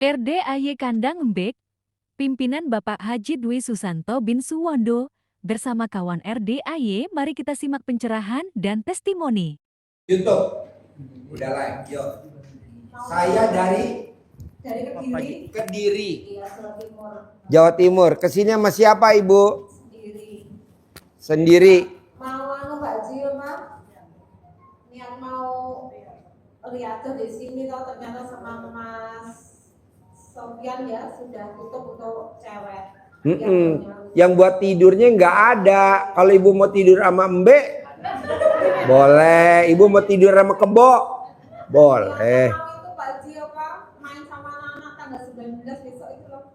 RDAY Kandang Embek, pimpinan Bapak Haji Dwi Susanto bin Suwondo, bersama kawan RDAY, mari kita simak pencerahan dan testimoni. YouTube, udah live, yuk. Saya dari Kediri, Iya, Jawa Timur. Jawa Timur. Kesini sama siapa Ibu? Sendiri. Mau Pak Haji ya, Pak? Niat mau lihat di sini toh ternyata sama Mas Sofyan ya sudah tutup untuk cewek. Yang buat tidurnya nggak ada. Kalau Ibu mau tidur sama Mbak, boleh. Ibu mau tidur sama Kebo, boleh. Itu Pak Haji ya, Pak? Main sama anak-anak tanggal 19 besok itu loh.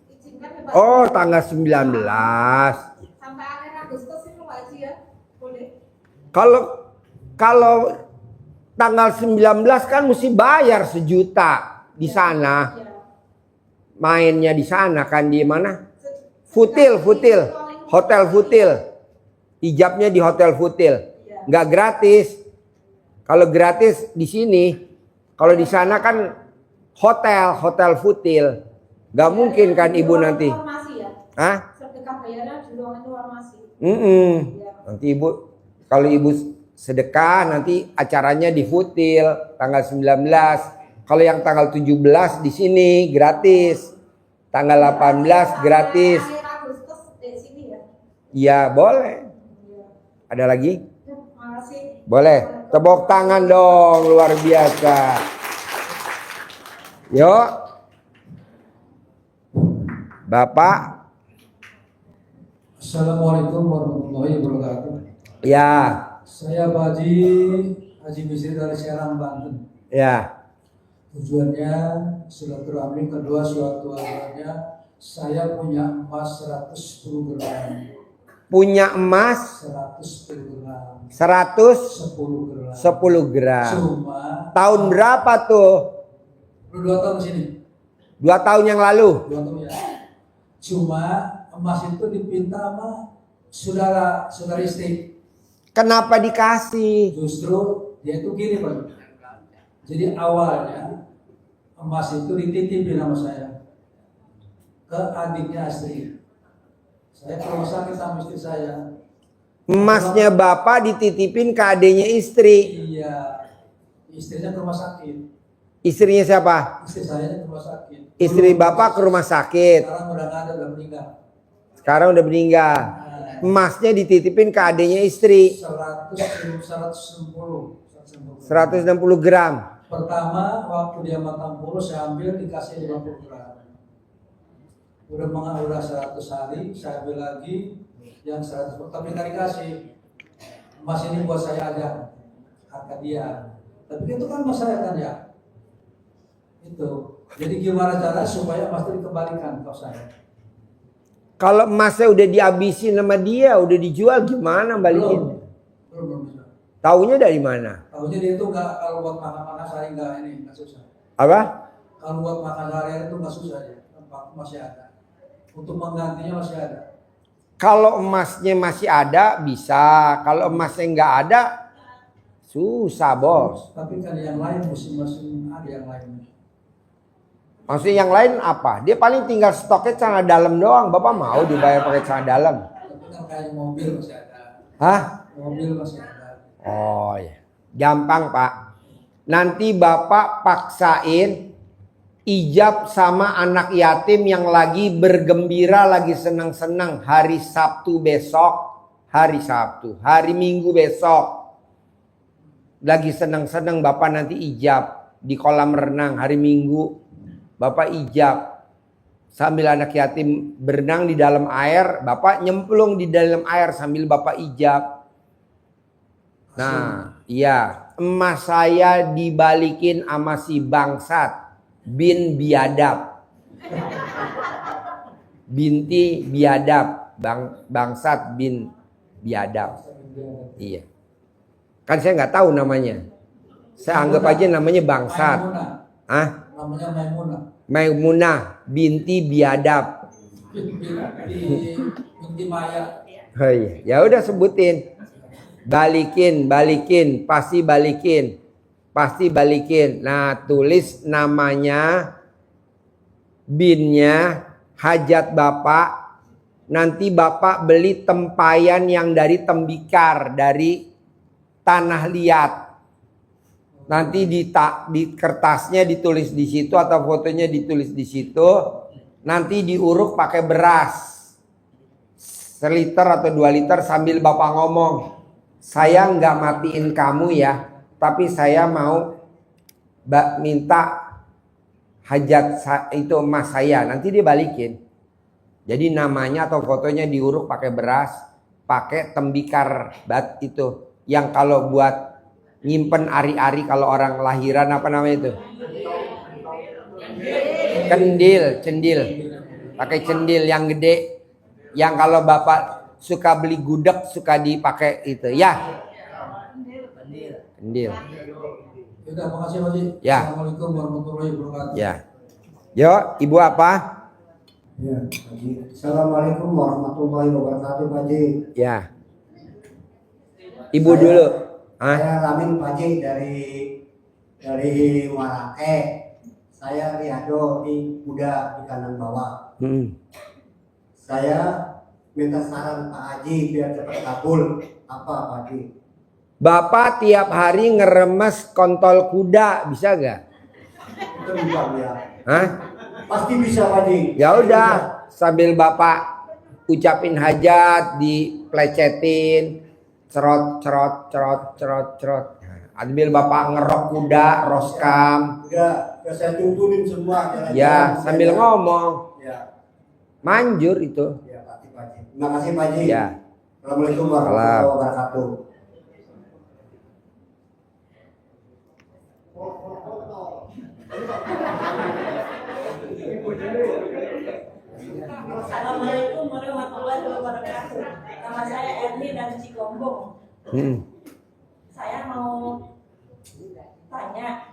Izinkan ya, Pak? Oh, tanggal 19. Sampai akhir Agustus itu Pak Haji ya? Boleh. Kalau tanggal 19 kan mesti bayar 1 juta di sana. Ya. Mainnya di sana kan di mana? Futil. Hotel Futil. Ijabnya di Hotel Futil. Nggak gratis. Kalau gratis di sini, kalau di sana kan hotel Futil. Nggak mungkin kan Ibu nanti. Ya? Hah? Sedekah bayarnya di ruangan informasi. Nanti Ibu, kalau Ibu sedekah nanti acaranya di Futil tanggal 19. Kalau yang tanggal 17 di sini gratis. Tanggal 18 gratis. Akhir Agustus di sini ya? Iya, boleh. Ada lagi? Makasih. Boleh. Tepuk tangan dong, luar biasa. Yuk. Bapak. Assalamualaikum warahmatullahi wabarakatuh. Ya. Saya Pak Haji Misri dari Serang, Banten. Ya. Tujuannya silaturahmi, kedua suatu-suatunya saya punya emas 110 gram. Punya emas 110 gram. 110 gram. 10 gram. Cuma Tahun berapa tuh? 2 tahun sini. 2 tahun yang lalu. 2 tahun ya. Cuma emas itu dipinta sama saudara istri. Kenapa dikasih? Justru dia itu gini Pak. Jadi awalnya emas itu dititipin sama saya ke adiknya istri. Saya ke rumah sakit sama istri saya. Emasnya Bapak dititipin ke adiknya istri. Iya, istrinya ke rumah sakit. Istrinya siapa? Istri saya ke rumah sakit. Istri Bapak ke rumah sakit. Sekarang udah nggak ada, udah meninggal. Sekarang udah meninggal. Emasnya dititipin ke adiknya istri. 160 gram. Pertama waktu dia matang puluh saya ambil dikasih 50 gram. Udah 100 hari saya ambil lagi yang 100, tapi nggak dikasih. Emas ini buat saya aja, harga dia. Tapi itu kan emas saya kan ya. Itu. Jadi gimana cara supaya emas itu dikembalikan ke saya? Kalau emasnya udah dihabisin sama dia, udah dijual, gimana balikin? Belum bisa. Taunya dari mana? Tahunya dia itu nggak, kalau buat makan sehari nggak susah. Apa? Kalau buat makan sehari itu nggak susah ya, tempat masih ada. Untuk menggantinya masih ada. Kalau emasnya masih ada bisa, kalau emasnya nggak ada susah bos. Tapi kan yang lain masing-masing ada yang lain. Maksudnya yang lain apa? Dia paling tinggal stoknya celana dalam doang. Bapak mau dibayar pakai celana dalam? Tapi kan kayak mobil masih ada. Hah? Mobil masih ada. Oh ya, gampang Pak. Nanti Bapak paksain ijab sama anak yatim yang lagi bergembira, lagi senang-senang hari Sabtu besok, hari Minggu besok. Lagi senang-senang Bapak nanti ijab di kolam renang hari Minggu. Bapak ijab sambil anak yatim berenang di dalam air, Bapak nyemplung di dalam air sambil Bapak ijab. Nah, iya, emas saya dibalikin sama si bangsat bin biadab. Binti biadab, bangsat bin biadab. Iya. Kan saya nggak tahu namanya. Saya anggap aja namanya bangsat. Hah? Namanya Maimunah. Maimunah binti biadab. Binti Maya. Oh iya, ya udah sebutin. Balikin, pasti balikin. Nah, tulis namanya binnya hajat Bapak, nanti Bapak beli tempayan yang dari tembikar, dari tanah liat. Nanti di kertasnya ditulis di situ atau fotonya ditulis di situ. Nanti diuruk pakai beras. 1 liter atau 2 liter sambil Bapak ngomong, saya nggak matiin kamu ya, tapi saya mau minta hajat itu emas saya. Nanti dia balikin. Jadi namanya atau fotonya diuruk pakai beras, pakai tembikar itu. Yang kalau buat nyimpen ari-ari kalau orang lahiran apa namanya itu? Cendil. Pakai cendil yang gede. Yang kalau Bapak suka beli gudeg suka dipakai itu ya. Cendil. Sudah, makasih Pak Haji. Ya. Assalamualaikum warahmatullahi wabarakatuh. Ya. Yo, Ibu apa? Ya, Pak Haji. Assalamualaikum warahmatullahi wabarakatuh, Pak Haji. Ya. Ibu dulu. Hah? Saya Lamin Pak Haji dari Marake. Saya Riado di Kuda di kanan bawah. Saya minta saran Pak Haji biar cepat kabul. Apa Pak Haji? Bapak tiap hari ngeremes kontol kuda, bisa gak? Itu bisa ya. Hah? Pasti bisa Pak Haji. Ya udah, sambil Bapak ucapin hajat, diplecetin, cerot. Ambil Bapak ngerok kuda, roskam. Udah saya tuntunin semua. Ya, sambil ngomong. Ya. Manjur itu. Ya, pasti Pak Haji. Terima kasih Pak Haji. Ya. Assalamualaikum warahmatullahi wabarakatuh. Assalamualaikum warahmatullahi wabarakatuh. Nama saya Erni dari Cikombong. Saya mau tanya.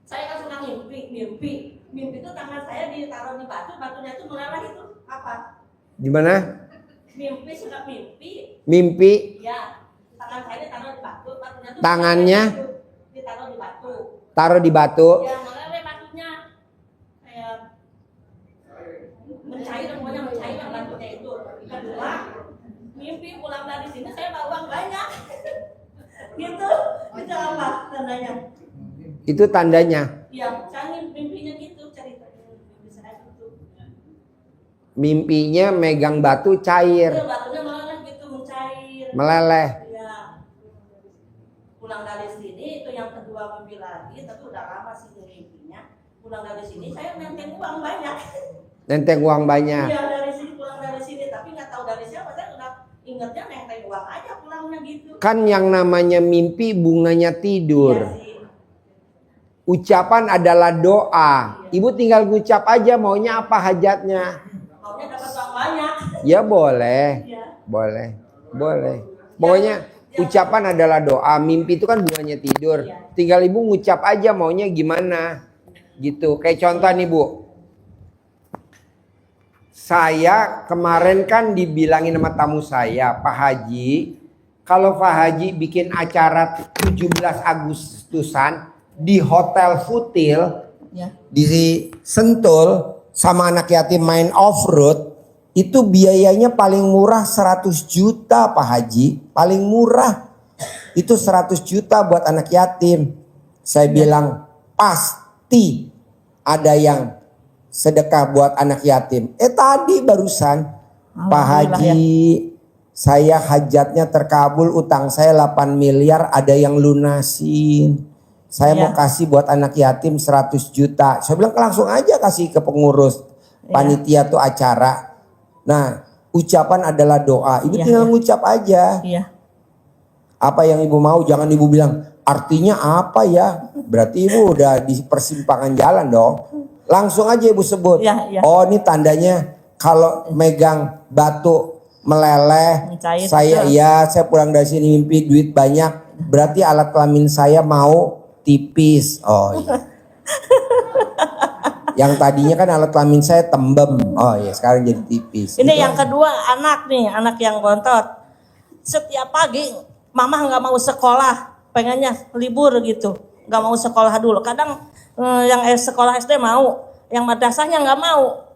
Saya kan suka mimpi itu tangan saya ditaruh di batu, batunya itu meleleh, itu apa? Gimana? Mimpi, suka mimpi. Mimpi. Ya, tangan saya ditaruh di batu, batunya itu Tangannya? ditaruh di batu. Taruh di batu. Ya, meleleh batunya. Kayak pokoknya mencair batunya itu. Kedua, mimpi pulang dari sini saya bawa uang banyak. Gitu, itu apa tandanya? Itu tandanya. Ya, saya mimpinya gitu, ceritanya mimpi saya gitu. Mimpinya megang batu cair, Itu batunya meleleh gitu, mencair. meleleh. Ya. Pulang dari sini itu yang kedua mimpi lagi, tapi udah lama sih mimpinya. Pulang dari sini saya nenteng uang banyak. Nenteng uang banyak. Iya, dari sini pulang dari sini, tapi nggak tahu dari siapa, saya udah ingetnya nenteng uang aja pulangnya gitu. Kan yang namanya mimpi bunganya tidur. Iya sih. Ucapan adalah doa. Ibu tinggal ngucap aja maunya apa hajatnya. Maunya dapat uang banyak. Ya boleh. Iya. Boleh. Pokoknya ucapan adalah doa. Mimpi itu kan bunganya tidur. Tinggal ibu ngucap aja maunya gimana. Gitu. Kayak contoh nih Bu. Saya kemarin kan dibilangin sama tamu saya, Pak Haji, kalau Pak Haji bikin acara 17 Agustusan di Hotel Futil di Sentul sama anak yatim main off-road, itu biayanya paling murah 100 juta Pak Haji. Paling murah itu 100 juta buat anak yatim. Saya bilang pasti ada yang sedekah buat anak yatim. Tadi barusan Pak Haji, saya hajatnya terkabul, utang saya 8 miliar, ada yang lunasin. Saya mau kasih buat anak yatim 100 juta. Saya bilang langsung aja kasih ke pengurus panitia tuh acara. Nah, ucapan adalah doa. Ibu tinggal ngucap aja. Apa yang ibu mau, jangan ibu bilang artinya apa ya. Berarti ibu udah di persimpangan jalan dong. Langsung aja ibu sebut. Oh, ini tandanya kalau megang batu meleleh. Saya pulang dari sini mimpi duit banyak. Berarti alat kelamin saya mau tipis. Oh iya. Yang tadinya kan alat kelamin saya tembem. Oh iya, sekarang jadi tipis. Ini gitu. Yang kedua anak nih, anak yang bontot. Setiap pagi mama nggak mau sekolah, pengennya libur gitu, nggak mau sekolah dulu. Kadang yang sekolah SD mau, yang madrasahnya nggak mau.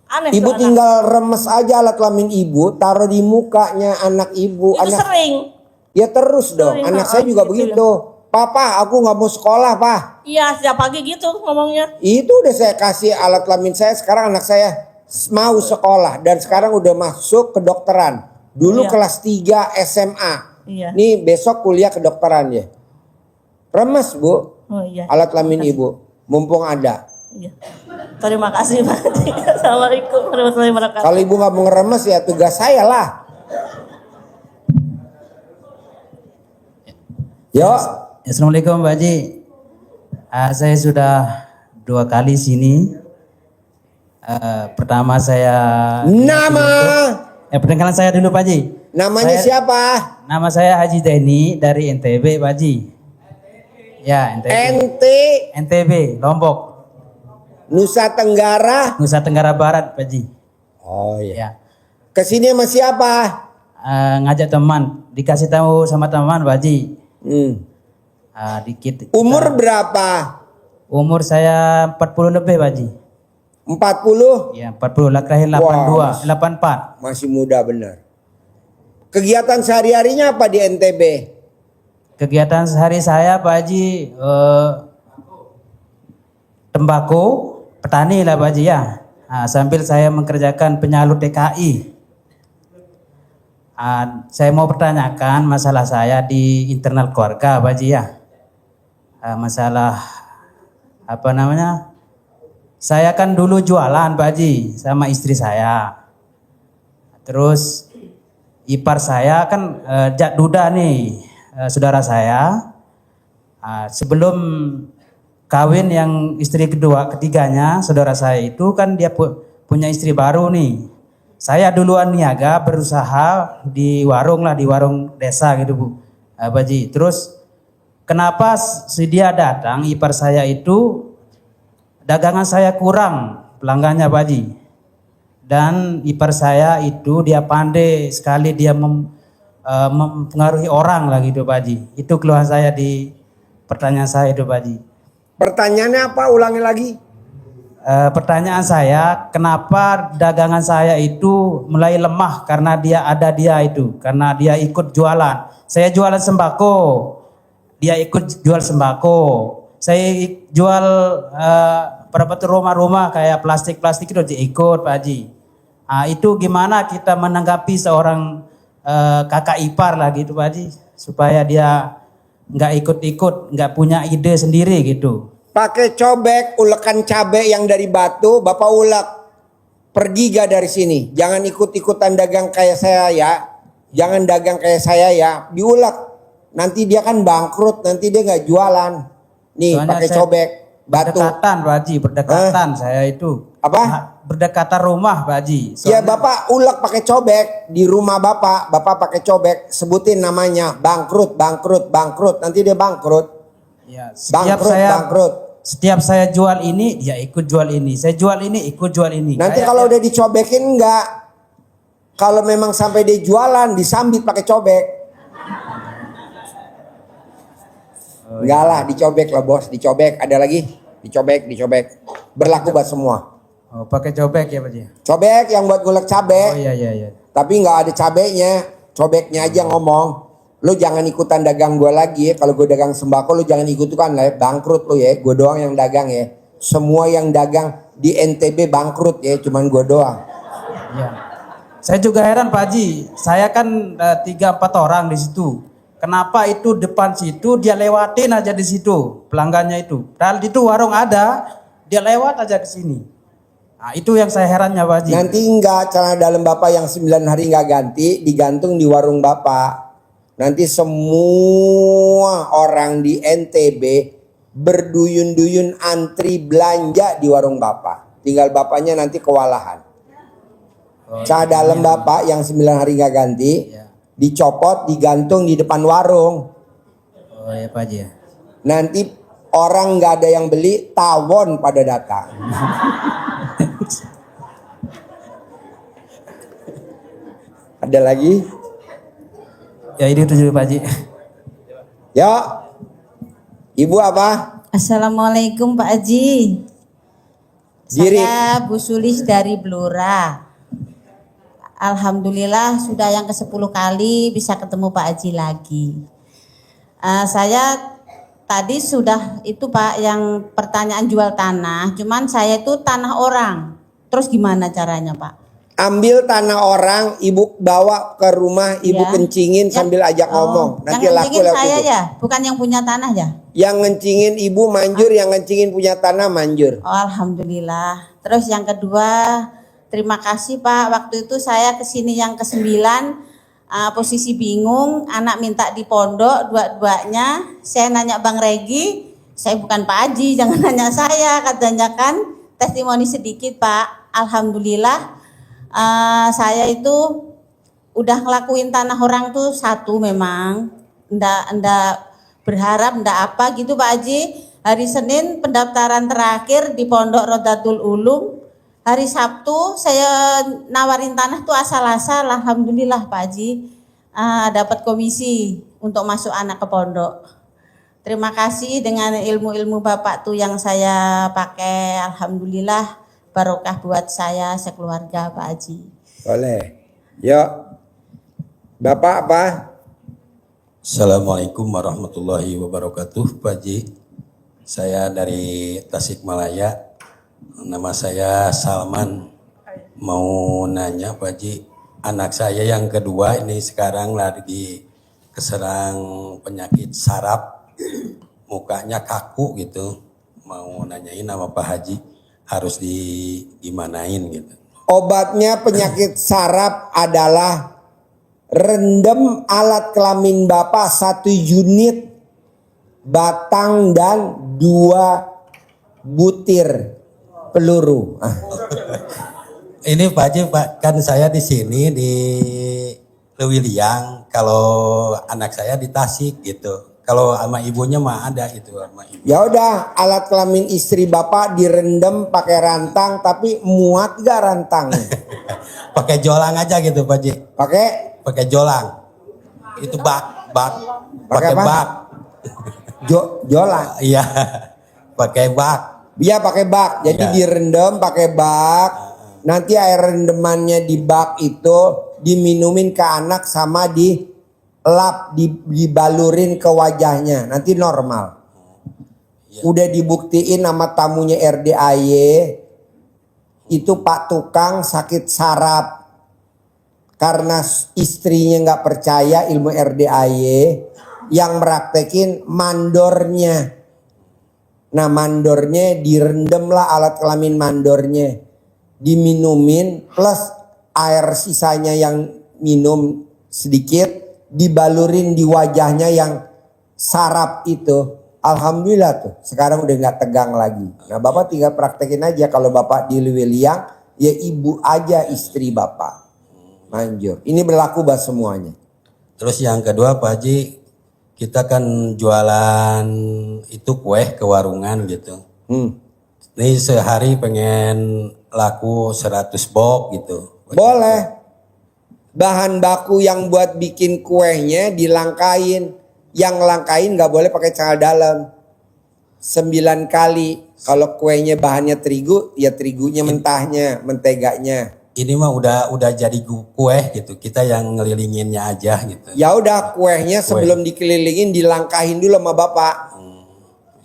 Aneh Ibu tuh anak. tinggal remes aja alat kelamin ibu, taruh di mukanya anak ibu. Itu Anak sering. ya terus dong. Sering, Anak saya juga gitu begitu. Papa, aku nggak mau sekolah, Pak. Iya, setiap pagi gitu ngomongnya. Itu udah saya kasih alat kelamin saya. Sekarang anak saya mau sekolah dan sekarang udah masuk kedokteran. Dulu Iya. kelas 3 SMA. Iya. Nih besok kuliah kedokteran ya. Remes, Bu. Oh iya. Alat kelamin ibu. Mumpung ada. Iya. Terima kasih Pak. Assalamualaikum warahmatullahi wabarakatuh. Kalau ibu nggak mau ngeremes ya tugas saya lah. Yo. Assalamualaikum Pak Haji. Saya sudah 2 kali sini. Pertama saya perkenalan saya dulu Pak Haji. Namanya siapa? Nama saya Haji Deni dari NTB Pak Haji. Ya NTB. NTB Lombok, Nusa Tenggara. Nusa Tenggara Barat Pak Haji. Oh iya. Ya. Kesini sama siapa? Ngajak teman, dikasih tahu sama teman Pak Haji. Dikit. Umur berapa? Umur saya 40 lebih Pak Haji. 40? Ya 40, lahir 82, 84. Masih muda benar. Kegiatan sehari-harinya apa di NTB? Kegiatan sehari saya Pak Haji tembakau, petani lah Pak Haji ya. Sambil saya mengerjakan penyalur DKI. Saya mau pertanyakan masalah saya di internal keluarga Pak Haji ya. Masalah apa namanya? Saya kan dulu jualan Pak Haji sama istri saya. Terus ipar saya kan Jak Duda nih, saudara saya. Sebelum kawin yang istri ketiganya, saudara saya itu kan dia punya istri baru nih. Saya duluan niaga berusaha di warung lah, di warung desa gitu Bu, Pak Haji. Terus kenapa dia datang, ipar saya itu dagangan saya kurang pelanggannya Pak Haji. Dan ipar saya itu dia pandai sekali, dia mempengaruhi orang lah gitu Pak Haji. Itu keluhan saya di pertanyaan saya itu Pak Haji. Pertanyaannya apa? Ulangi lagi. Pertanyaan saya, kenapa dagangan saya itu mulai lemah karena dia itu, karena dia ikut jualan. Saya jualan sembako, dia ikut jual sembako. Saya jual rumah-rumah kayak plastik-plastik itu dia ikut Pak Haji. Itu gimana kita menanggapi seorang kakak ipar lah gitu Pak Haji, supaya dia nggak ikut-ikut, nggak punya ide sendiri gitu. Pakai cobek, ulekan cabe yang dari Batu, Bapak ulek. Pergi gak dari sini. Jangan ikut-ikutan dagang kayak saya ya. Jangan dagang kayak saya ya. Diulek. Nanti dia kan bangkrut, nanti dia nggak jualan. Nih, pakai cobek, Batu. Berdekatan Pak Haji, berdekatan saya itu. Apa? Berdekatan rumah Pak Haji. Ya Bapak ulek pakai cobek di rumah Bapak. Bapak pakai cobek, sebutin namanya. Bangkrut, bangkrut, bangkrut. Nanti dia bangkrut. Ya, Bangkrut. Setiap saya jual ini, dia ikut jual ini. Saya jual ini, ikut jual ini. Nanti kalau udah dicobekin enggak. Kalau memang sampai dia jualan, disambit pakai cobek. Enggak lah, dicobek lah bos, dicobek. Ada lagi? Dicobek. Berlaku buat semua. Oh, pakai cobek ya Pak Haji. Cobek yang buat ngulek cabe. Oh iya. Tapi nggak ada cabenya, cobeknya aja ngomong. Lu jangan ikutan dagang gue lagi ya. Kalau gue dagang sembako lu jangan ikutan lah ya. Bangkrut lu ya. Gue doang yang dagang ya. Semua yang dagang di NTB bangkrut ya. Cuman gue doang. Ya. Saya juga heran Pak Haji. Saya kan 3-4 orang di situ. Kenapa itu depan situ dia lewatin aja di situ pelanggannya itu. Padahal itu warung ada, dia lewat aja ke sini. Nah, itu yang saya herannya Pak Haji. Nanti enggak celana dalam Bapak yang 9 hari enggak ganti digantung di warung Bapak. Nanti semua orang di NTB berduyun-duyun antri belanja di warung Bapak. Tinggal Bapaknya nanti kewalahan. Celana dalam Bapak yang 9 hari enggak ganti dicopot, digantung di depan warung. Oh ya Pak Haji. Nanti orang enggak ada yang beli, tawon pada datang. Ada lagi? Ya ini tujuh Pak Haji. Ya. Ibu apa? Assalamualaikum Pak Haji. Diri. Saya Bu Sulis dari Blora. Alhamdulillah sudah yang ke-10 kali bisa ketemu Pak Haji lagi. Saya tadi sudah itu Pak yang pertanyaan jual tanah, cuman saya itu tanah orang. Terus gimana caranya Pak? Ambil tanah orang, ibu bawa ke rumah, ibu Ya. kencingin sambil ajak ngomong. Nanti yang laku ngencingin lewat saya itu. ya, bukan yang punya tanah ya? Yang ngencingin ibu manjur, yang ngencingin punya tanah manjur. Oh, alhamdulillah. Terus yang kedua, terima kasih Pak. Waktu itu saya kesini yang ke-9, posisi bingung, anak minta di pondok dua-duanya. Saya nanya Bang Regi, saya bukan Pak Haji, jangan nanya saya, katanya kan. Testimoni sedikit Pak. Alhamdulillah, saya itu udah ngelakuin tanah orang tuh satu memang. Ndak berharap ndak apa gitu Pak Haji. Hari Senin pendaftaran terakhir di Pondok Rodatul Ulum. Hari Sabtu saya nawarin tanah tuh asal-asal. Alhamdulillah Pak Haji, dapat komisi untuk masuk anak ke pondok. Terima kasih dengan ilmu-ilmu Bapak tuh yang saya pakai. Alhamdulillah barokah buat saya sekeluarga Pak Haji. Boleh. Yuk. Bapak apa? Assalamualaikum warahmatullahi wabarakatuh, Pak Haji. Saya dari Tasikmalaya. Nama saya Salman. Mau nanya Pak Haji, anak saya yang kedua ini sekarang lagi keserang penyakit saraf. Mukanya kaku gitu. Mau nanyain sama Pak Haji harus gimanain gitu. Obatnya penyakit saraf adalah rendam alat kelamin Bapak 1 unit batang dan 2 butir peluru. Ini Pak Haji, Pak, kan saya di sini di Lewiliang, kalau anak saya di Tasik gitu. Kalau sama ibunya mah ada gitu sama ibu. Ya udah, alat kelamin istri Bapak direndam pakai rantang, tapi muat gak rantangnya? Pakai jolang aja gitu Pak Haji. Pakai Jolang. Itu bak. Pakai Pakai apa? bak. jolang. Iya. Pakai bak. Dia pakai bak, jadi Iya. direndam pakai bak. Nanti air rendemannya di bak itu diminumin ke anak sama dibalurin ke wajahnya, nanti normal. Udah dibuktiin sama tamunya RDAY, itu Pak Tukang sakit saraf karena istrinya nggak percaya ilmu RDAY, yang meraktekin mandornya. Nah mandornya direndam lah, alat kelamin mandornya diminumin plus air sisanya yang minum sedikit dibalurin di wajahnya yang saraf itu. Alhamdulillah tuh sekarang udah nggak tegang lagi. Nah Bapak tinggal praktekin aja. Kalau Bapak di Lewiliang ya ibu aja istri Bapak manjur. Ini berlaku buat semuanya. Terus yang kedua Pak Haji, kita kan jualan itu kue ke warungan gitu. Ini sehari pengen laku 100 box gitu. Boleh. Bahan baku yang buat bikin kuehnya dilangkain. Yang langkain nggak boleh pakai celana dalam. 9 kali. Kalau kuehnya bahannya terigu, ya terigunya mentahnya, menteganya. Ini mah udah jadi kue gitu. Kita yang ngelilinginnya aja gitu. Ya udah kuehnya sebelum dikelilingin dilangkahin dulu sama Bapak.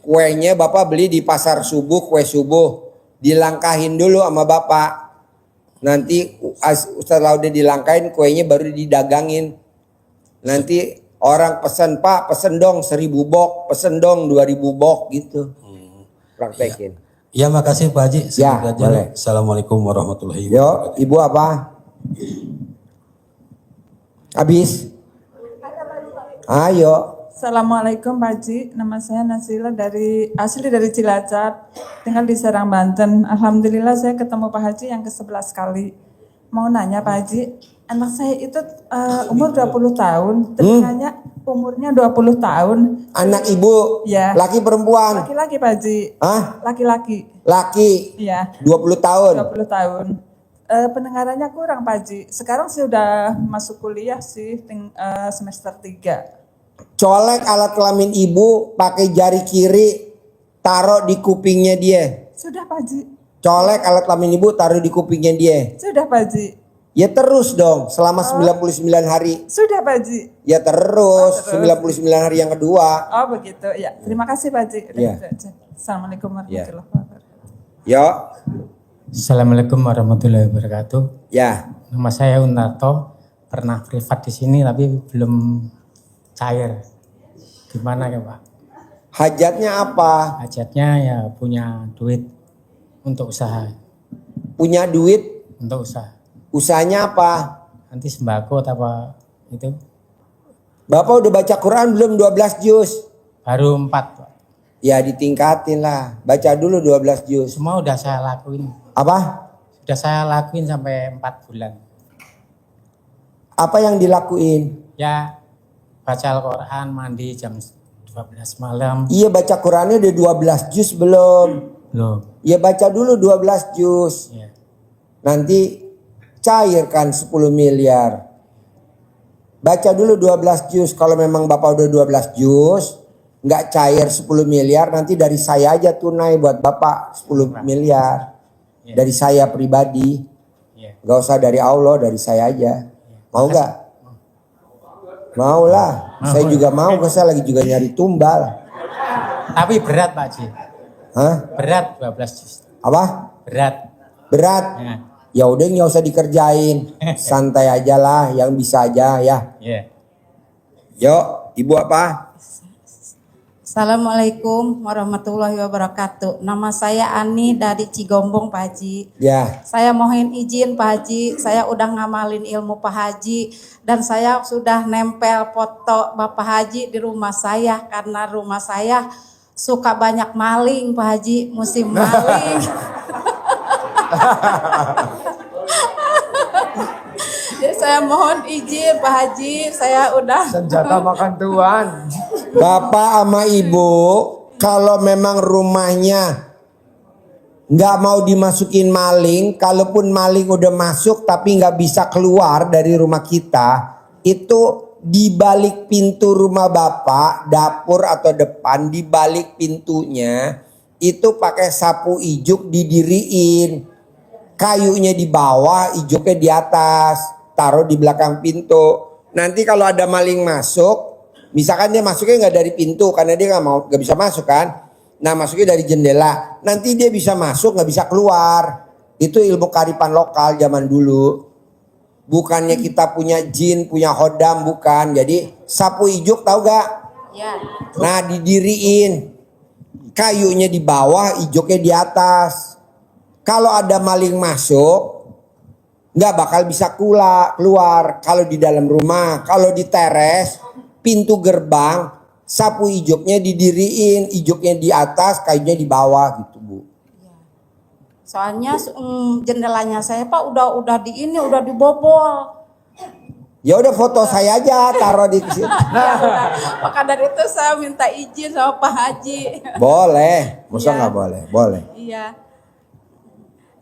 Kuehnya Bapak beli di pasar subuh, kue subuh. Dilangkahin dulu sama Bapak. Nanti setelah udah dilangkahin kuenya baru didagangin. Nanti orang pesen, Pak pesen dong 1000 box, pesen dong 2000 box gitu. Praktekin. Ya makasih Pak Haji. Ya, Semoga boleh. Assalamualaikum warahmatullahi Yo, wabarakatuh. Ibu apa? Habis? Ayo. Assalamualaikum Pak Haji, nama saya Nasila asli dari Cilacap, tinggal di Serang, Banten. Alhamdulillah saya ketemu Pak Haji yang ke-11 kali. Mau nanya Pak Haji, anak saya itu umur 20 tahun, telinganya umurnya 20 tahun. Anak ibu? Ya. Laki perempuan? Laki-laki Pak Haji. Hah? Laki-laki. Laki? Iya. 20 tahun? 20 tahun. Pendengarannya kurang Pak Haji. Sekarang sudah masuk kuliah sih, semester 3. Colek alat kelamin ibu pakai jari kiri, taruh di kupingnya dia. Sudah Pak Haji. Colek alat kelamin ibu, taruh di kupingnya dia. Sudah Pak Haji. Ya terus dong selama 99 hari. Sudah Pak Haji. Ya terus, Oh, terus. 99 hari yang kedua. Oh begitu. Ya, terima kasih Pak Haji. Ya. Assalamualaikum warahmatullahi wabarakatuh. Yo, Assalamualaikum warahmatullahi wabarakatuh. ya. Nama saya Unarto, pernah privat di sini tapi belum cair. Gimana ya Pak? Hajatnya apa? Hajatnya ya punya duit untuk usaha, Punya duit, untuk usaha. usahanya apa? Nanti sembako atau apa itu? Bapak udah baca Quran belum 12 juz? Baru 4 Pak. Ya ditingkatin lah. Baca dulu 12 juz. Semua udah saya lakuin. Apa? Sudah saya lakuin sampai 4 bulan. Apa yang dilakuin? Ya baca Al-Quran, mandi jam 12 malam. Iya baca Qurannya udah 12 juz belum? Belum. Ya baca dulu 12 juz. Ya. Nanti cairkan 10 miliar. Baca dulu 12 juz. Kalau memang Bapak udah 12 juz, nggak cair 10 miliar, nanti dari saya aja tunai buat Bapak 10 miliar. Ya. Dari saya pribadi. Ya. Nggak usah dari Allah, dari saya aja. Mau nggak? Mau lah. Saya juga mau, saya lagi juga nyari tumbal. Tapi berat Pak Haji. Hah? Berat 12 juz. Apa? Berat. Berat? Ya. Ya udah nggak usah dikerjain. Santai aja lah, yang bisa aja ya. Ya. Yuk, ibu apa? Assalamualaikum warahmatullahi wabarakatuh. Nama saya Ani dari Cigombong Pak Haji. Ya. Saya mohon izin Pak Haji, saya udah ngamalin ilmu Pak Haji dan saya sudah nempel foto Bapak Haji di rumah saya karena rumah saya suka banyak maling Pak Haji, musim maling. Jadi saya mohon izin Pak Haji, saya udah Senjata makan tuan. Bapak sama ibu, kalau memang rumahnya nggak mau dimasukin maling, kalaupun maling udah masuk tapi nggak bisa keluar dari rumah kita, itu di balik pintu rumah Bapak, dapur atau depan, di balik pintunya itu pakai sapu ijuk didiriin. Kayunya di bawah, ijuknya di atas, taruh di belakang pintu. Nanti kalau ada maling masuk, misalkan dia masuknya nggak dari pintu karena dia nggak bisa masuk kan, nah masuknya dari jendela. Nanti dia bisa masuk nggak bisa keluar. Itu ilmu kearifan lokal zaman dulu. Bukannya kita punya jin, punya hodam, bukan. Jadi sapu ijuk tahu gak? ya. Nah didiriin, kayunya di bawah, ijuknya di atas. Kalau ada maling masuk, nggak bakal bisa keluar. Kalau di dalam rumah, kalau di teres, pintu gerbang, sapu ijuknya didiriin, ijuknya di atas, kayunya di bawah gitu Bu. Soalnya jendelanya saya Pak udah di ini udah dibobol. Ya udah foto saya aja taruh di sini. Ya udah. Maka dari itu saya minta izin sama Pak Haji. Boleh, masa Iya. nggak boleh? Boleh. Iya.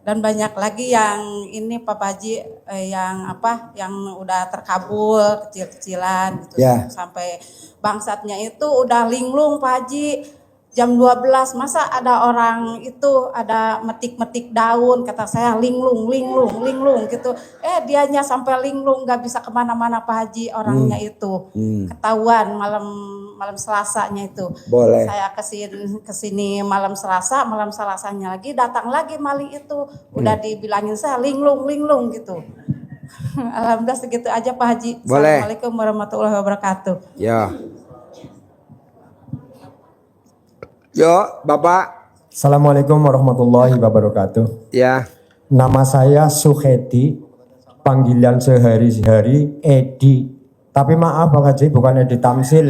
Dan banyak lagi yang ini Pak Haji yang apa yang udah terkabul kecil-kecilan gitu. Ya. Sampai bangsatnya itu udah linglung Pak Haji. Jam 12 masa ada orang itu ada metik-metik daun kata saya linglung gitu. Dianya sampai linglung nggak bisa kemana-mana Pak Haji orangnya itu. Ketahuan malam Selasanya itu. Boleh. Saya kesini malam Selasanya lagi datang lagi maling itu. Udah dibilangin saya linglung gitu. Alhamdulillah segitu aja Pak Haji. Boleh. Assalamualaikum warahmatullahi wabarakatuh. Ya. Yo, Bapak. Assalamualaikum warahmatullahi wabarakatuh. Ya. Nama saya Suhedi, panggilan sehari-hari Edi. Tapi maaf Pak Haji, bukan Edi Tamsil.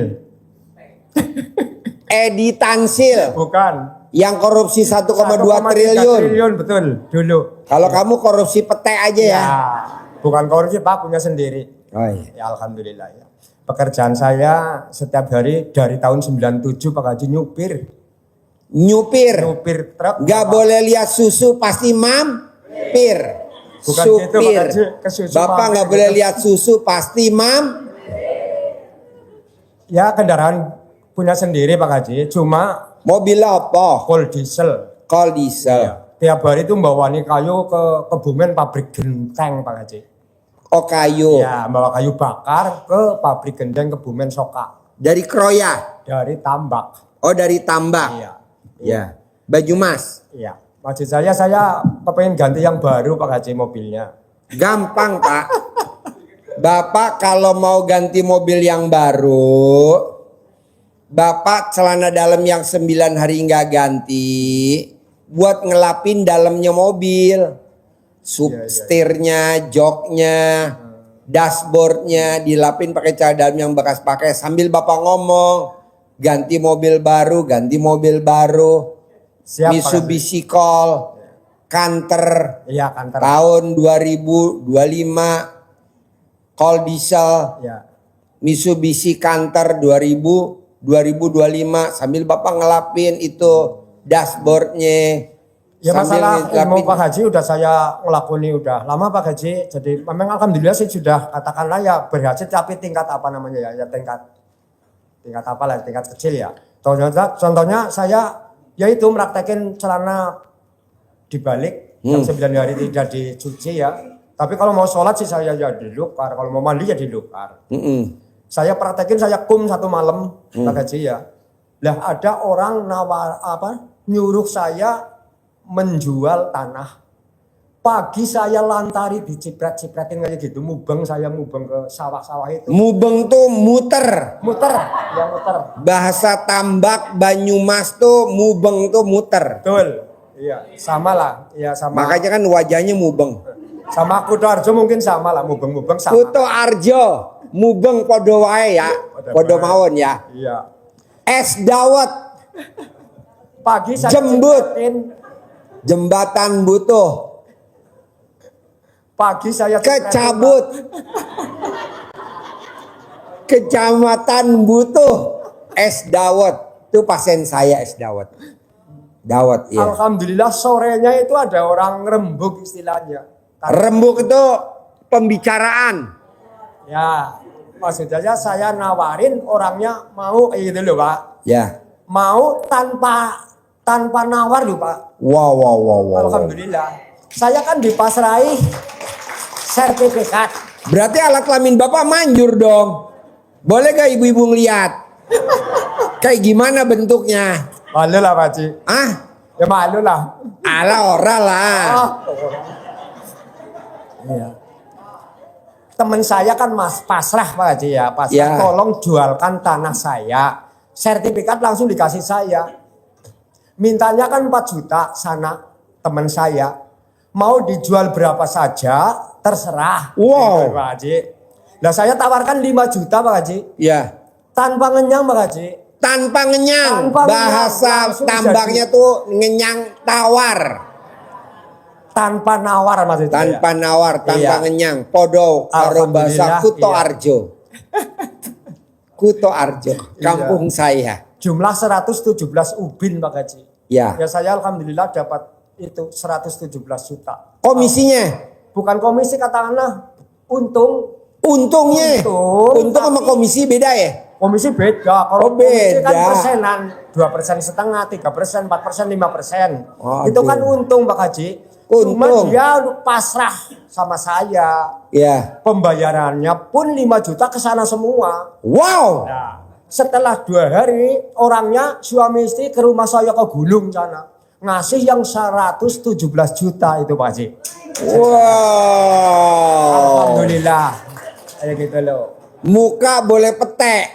Edi Tansil. Bukan. Yang korupsi 1,2 triliun. Triliun betul dulu. Kalau kamu korupsi pete aja ya. Bukan korupsi Pak, punya sendiri. Oh iya. Ya alhamdulillah ya. Pekerjaan saya setiap hari dari tahun 97 Pak Haji nyupir Nyupir truk. Gak boleh lihat susu pasti mampir. Bukan gitu, Pak Supir. Haji, ke susu Bapak mampir nggak gitu. boleh lihat susu pasti Ya kendaraan punya sendiri Pak Haji, cuma mobil apa? full diesel. Kol diesel. Iya. tiap hari itu mbawani kayu ke Kebumen pabrik genteng Pak Haji. Oh kayu. Ya, bawa kayu bakar ke pabrik genteng Kebumen Soka. Dari Kroya. Dari tambak. Oh dari tambak. Iya. Ya. Banyumas. Iya. Maksud saya kepengen ganti yang baru Pak Haji mobilnya. Gampang Pak. Bapak kalau mau ganti mobil yang baru, Bapak celana dalam yang 9 hari nggak ganti, buat ngelapin dalamnya mobil. Setirnya, joknya, dashboardnya dilapin pakai celana dalam yang bekas pakai. Sambil Bapak ngomong, ganti mobil baru, ganti mobil baru. Siap, Mitsubishi Colt, Canter, iya, Canter. tahun 2025. Colt diesel, Ya. Mitsubishi Canter 2025 sambil Bapak ngelapin itu dashboardnya. Ya sambil masalah ilmu ngelapin. Pak Haji udah saya ngelakoni udah lama Pak Haji. Jadi memang alhamdulillah sih sudah katakanlah ya berhasil, tapi tingkat apa namanya ya tingkat apa lah, tingkat kecil ya. Contohnya saya yaitu meraktekin celana dibalik yang 9 hari tidak dicuci ya. Tapi kalau mau sholat sih saya ya dilukar, kalau mau mandi ya dilukar. Saya praktekin, saya kum 1 malam Pak Haji ya. Lah ada orang nyuruh saya menjual tanah. Pagi saya lantari diciprat-cipratin kayak gitu, mubeng ke sawah-sawah itu. Mubeng tuh muter. Muter. Bahasa Tambak Banyumas tuh mubeng tuh muter. Betul. Iya, sama lah. Iya, sama. Makanya kan wajahnya mubeng. Sama Kuto Arjo mungkin sama lah, mubeng-mubeng sama. Kuto Arjo, mubeng podo wae ya. Podo mawon ya. Iya. Es dawet. Pagi saya Jembut. cipratin. Jembatan Butuh. Pagi saya Kecabut. Kecamatan Butuh. Es dawet. Itu pasien saya es dawet. Dawet ya. Alhamdulillah sorenya itu ada orang rembuk istilahnya. Rembuk itu pembicaraan. Ya, maksudnya saya nawarin orangnya mau gitu loh Pak. Ya. Mau tanpa nawar loh Pak. Wow. Alhamdulillah. Saya kan dipasrai sertifikat. Berarti alat kelamin Bapak manjur dong. Boleh gak ibu-ibu ngeliat? Kayak gimana bentuknya? Malu lah Pak Haji. Ah? Ya malu lah. Ala ora lah. Iya. Temen saya kan pasrah Pak Haji ya. Pasrah Ya. tolong jualkan tanah saya. Sertifikat langsung dikasih saya. Mintanya kan 4 juta sana teman saya. Mau dijual berapa saja terserah. Wow. Gitu, Pak Haji. Nah saya tawarkan 5 juta Pak Haji. Ya. Tanpa ngenyang Pak Haji. Tanpa ngenyang. Tanpa Bahasa ngenyang, tambaknya tuh ngenyang tawar. Tanpa nawar maksudnya. Tanpa nawar, tanpa Iya. ngenyang. Podo karo bahasa Alhamdulillah, Kuto iya. Arjo. Kuto Arjo, kampung saya. Jumlah 117 ubin Pak Haji. Ya. Ya saya alhamdulillah dapat itu 117 juta. Komisinya? Bukan komisi katakanlah untung. Untungnya? Untung sama komisi beda ya? Komisi beda. Kalau Oh, komisi kan beda. persenan, 2,5%, 3%, 4%, 5%. Oh, Itu kan aduh. untung Pak Haji. Cuma Untung. dia pasrah sama saya. Ya. Pembayarannya pun 5 juta ke sana semua. Wow. Nah, setelah 2 hari orangnya suami istri ke rumah saya ke Gulung sana. Ngasih yang 117 juta itu Pak Haji. Wow. Alhamdulillah. Kayak gitu loh. Muka boleh petek.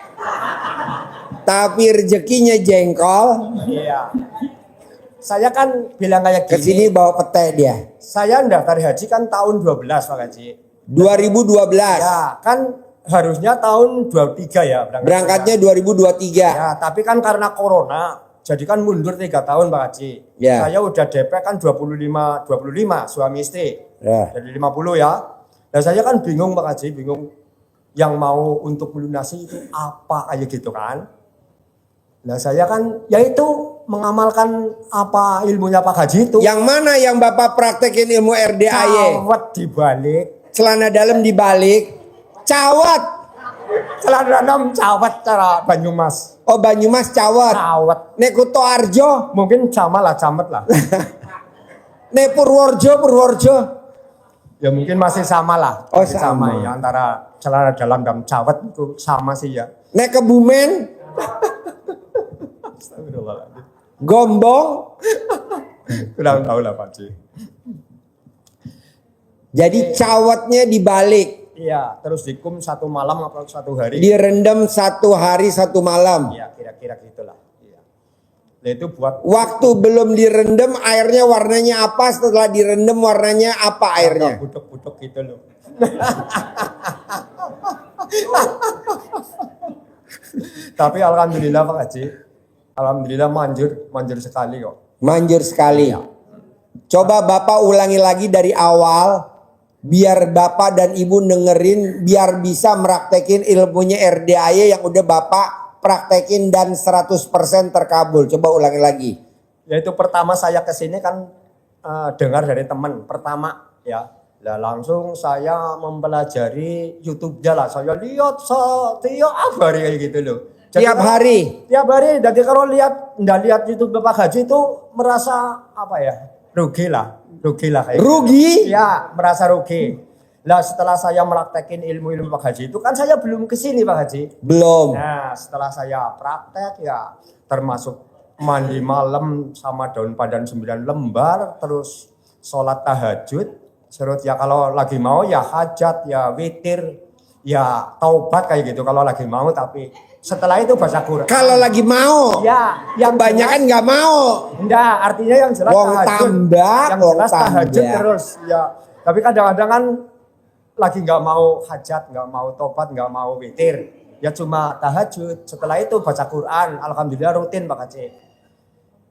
Tapi rezekinya jengkol. Iya. Saya kan bilang kayak gini. Kesini bawa petek dia. Saya daftar haji kan tahun 12 Pak Haji. 2012. Ya, kan harusnya tahun 23 ya Berangkatnya 2023. Ya, tapi kan karena corona, jadi kan mundur 3 tahun Pak Haji. Ya. Saya udah DP kan 25 suami istri. Ya. Jadi 50 ya. Dan saya kan bingung Pak Haji, bingung yang mau untuk melunasi itu apa kayak gitu kan. Nah saya kan yaitu mengamalkan apa ilmunya Pak Haji itu. Yang mana yang Bapak praktekin ilmu RDAY? Cawat dibalik. Celana dalam dibalik. Cawat. Celana dalam cawat cara Banyumas. Oh Banyumas cawat. Cawat. Nek Kuto Arjo. Mungkin sama lah, camet lah. Nek Purworejo. Ya mungkin masih sama lah. Oh, Masih sama. ya, antara celana dalam dan cawet itu sama sih ya. Nek Kebumen, Astagfirullahaladzim. Gombong. Kurang tahu lah Pak Ji. Jadi cawetnya dibalik. Iya, terus dikum 1 malam atau 1 hari. Direndam 1 hari 1 malam. Iya, kira-kira gitulah. Iya. Nah, itu buat Waktu belum direndam airnya warnanya apa? Setelah direndam warnanya apa airnya? budek-budek gitu loh. Tapi alhamdulillah Pak Haji, alhamdulillah manjur sekali kok. Manjur sekali. Coba Bapak ulangi lagi dari awal. Biar Bapak dan Ibu dengerin. Biar bisa meraktekin ilmunya RDAY yang udah Bapak praktekin dan 100% terkabul. Coba ulangi lagi. Yaitu pertama saya kesini kan dengar dari teman. Pertama ya. Lah langsung saya mempelajari YouTube-nya lah. Saya lihat setiap hari kayak gitu loh. Jadi Tiap hari? Tiap hari. Jadi kalau nggak lihat YouTube Bapak Haji itu merasa apa ya? Rugi lah kayak rugi? Gitu. Ya, merasa rugi. Lah setelah saya meraktekin ilmu-ilmu Pak Haji itu kan saya belum kesini Pak Haji. Belum. Nah setelah saya praktek ya termasuk mandi malam sama daun pandan 9 lembar. Terus sholat tahajud. Serut ya kalau lagi mau ya hajat ya witir ya taubat kayak gitu kalau lagi mau. Tapi setelah itu baca Quran. Kalau lagi mau. Ya, yang kebanyakan nggak mau. Enggak, artinya yang jelas Wong tahajud. tambah, Yang wong jelas tahajud tambah. terus ya. Tapi kadang-kadang kan lagi nggak mau hajat, nggak mau tobat, nggak mau witir. Ya cuma tahajud. Setelah itu baca Quran. Alhamdulillah rutin Pak Haji.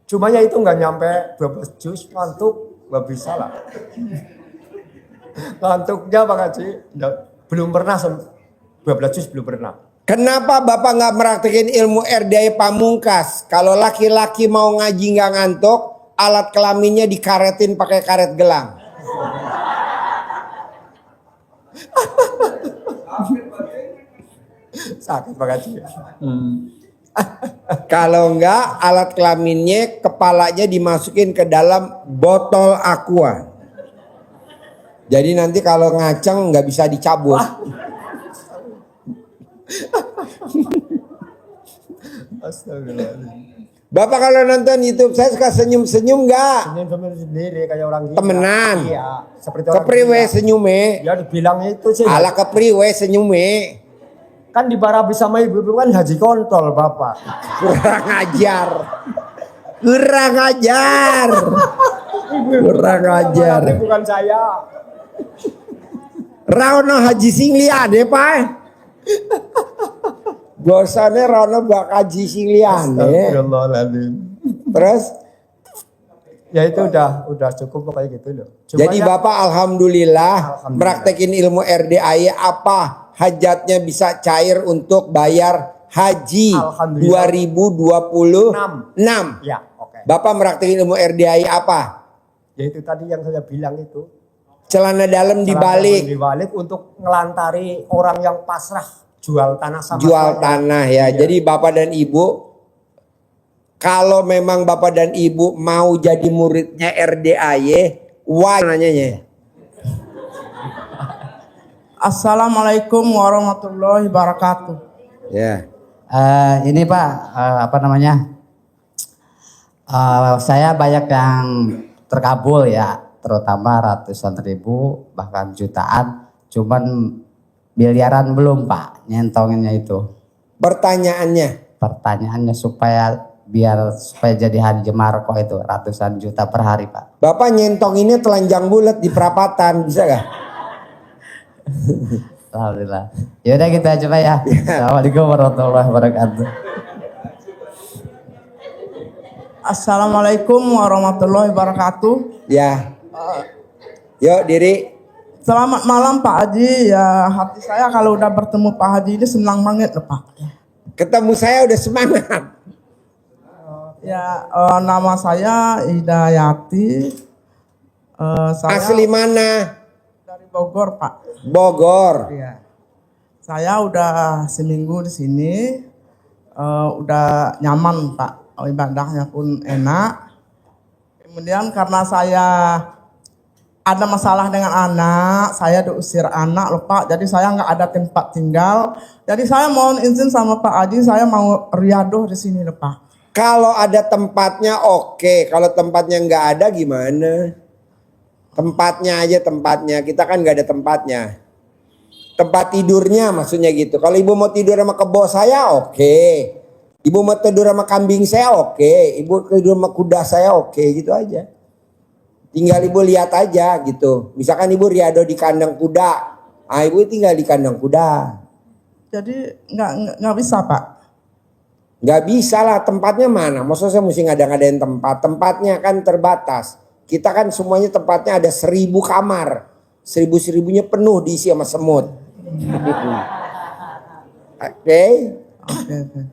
Cuma ya itu nggak nyampe 12 juz, ngantuk nggak bisa lah. Ngantuknya Pak Haji belum pernah 12 juz belum pernah. Kenapa Bapak nggak meraktekin ilmu RDAY Pamungkas? Kalau laki-laki mau ngaji nggak ngantuk, alat kelaminnya dikaretin pakai karet gelang. Sakit Pak Haji. Kalau enggak, alat kelaminnya kepalanya dimasukin ke dalam botol aqua. Jadi nanti kalau ngaceng nggak bisa dicabut. Astagfirullahaladzim. Bapak kalau nonton YouTube saya suka senyum-senyum nggak? Senyum sendiri kayak orang gila. Temenan. Iya, seperti orang Kepriwe gila. senyume. Ya dibilang itu sih. Ala kepriwe senyume. Kan di Barabi sama ibu-ibu kan haji kontol Bapak. Kurang ajar. Kurang ajar. Kurang ajar. Bukan saya. Rano haji singliane Pak. Gosane Rano bak haji singliane. Astagfirullahaladzim. Terus Ya itu udah cukup kayak gitu loh. jadi ya, Bapak alhamdulillah praktekin ilmu RDAY apa hajatnya bisa cair untuk bayar haji 2026. Ya, oke. Bapak meraktekin ilmu RDAY apa? Ya itu tadi yang saya bilang itu. Celana dalam dibalik. Dibalik untuk ngelantari orang yang pasrah jual tanah sama Jual saya. tanah ya. Iya. Jadi Bapak dan Ibu kalau memang Bapak dan Ibu mau jadi muridnya RDAY, nanyanya. Assalamualaikum warahmatullahi wabarakatuh. Ya. Ini Pak, apa namanya? Saya banyak yang terkabul ya, terutama ratusan ribu bahkan jutaan, cuman miliaran belum Pak nyentonginnya itu. Pertanyaannya supaya jadi haji Maroko itu ratusan juta per hari Pak. Bapak nyentong ini telanjang bulat di perapatan, bisa gak? Alhamdulillah. Yaudah kita coba ya. Assalamualaikum warahmatullahi wabarakatuh. Assalamualaikum warahmatullahi wabarakatuh. Ya. Yuk diri. Selamat malam Pak Haji. Ya hati saya kalau udah bertemu Pak Haji ini senang banget loh Pak. Ketemu saya udah semangat. Ya nama saya Hidayati. Saya Asli mana? dari Bogor Pak. Bogor. Iya. Saya udah seminggu di sini, udah nyaman Pak. Ibadahnya pun enak. Kemudian karena saya ada masalah dengan anak, saya diusir anak loh Pak, jadi saya nggak ada tempat tinggal. Jadi saya mohon izin sama Pak Haji, saya mau riadoh di sini loh Pak. Kalau ada tempatnya oke, kalau tempatnya nggak ada gimana? Tempatnya aja tempatnya, kita kan nggak ada tempatnya. Tempat tidurnya maksudnya gitu. Kalau ibu mau tidur sama kebo saya oke. Ibu mau tidur sama kambing saya oke. Ibu tidur sama kuda saya oke, gitu aja. Tinggal ibu lihat aja gitu. Misalkan ibu riado di kandang kuda, ibu tinggal di kandang kuda. Jadi nggak bisa Pak. Nggak bisa lah, tempatnya mana? Maksudnya saya mesti ngadain tempat. Tempatnya kan terbatas. Kita kan semuanya tempatnya ada 1000 kamar. 1000-1000-nya penuh diisi sama semut. Oke.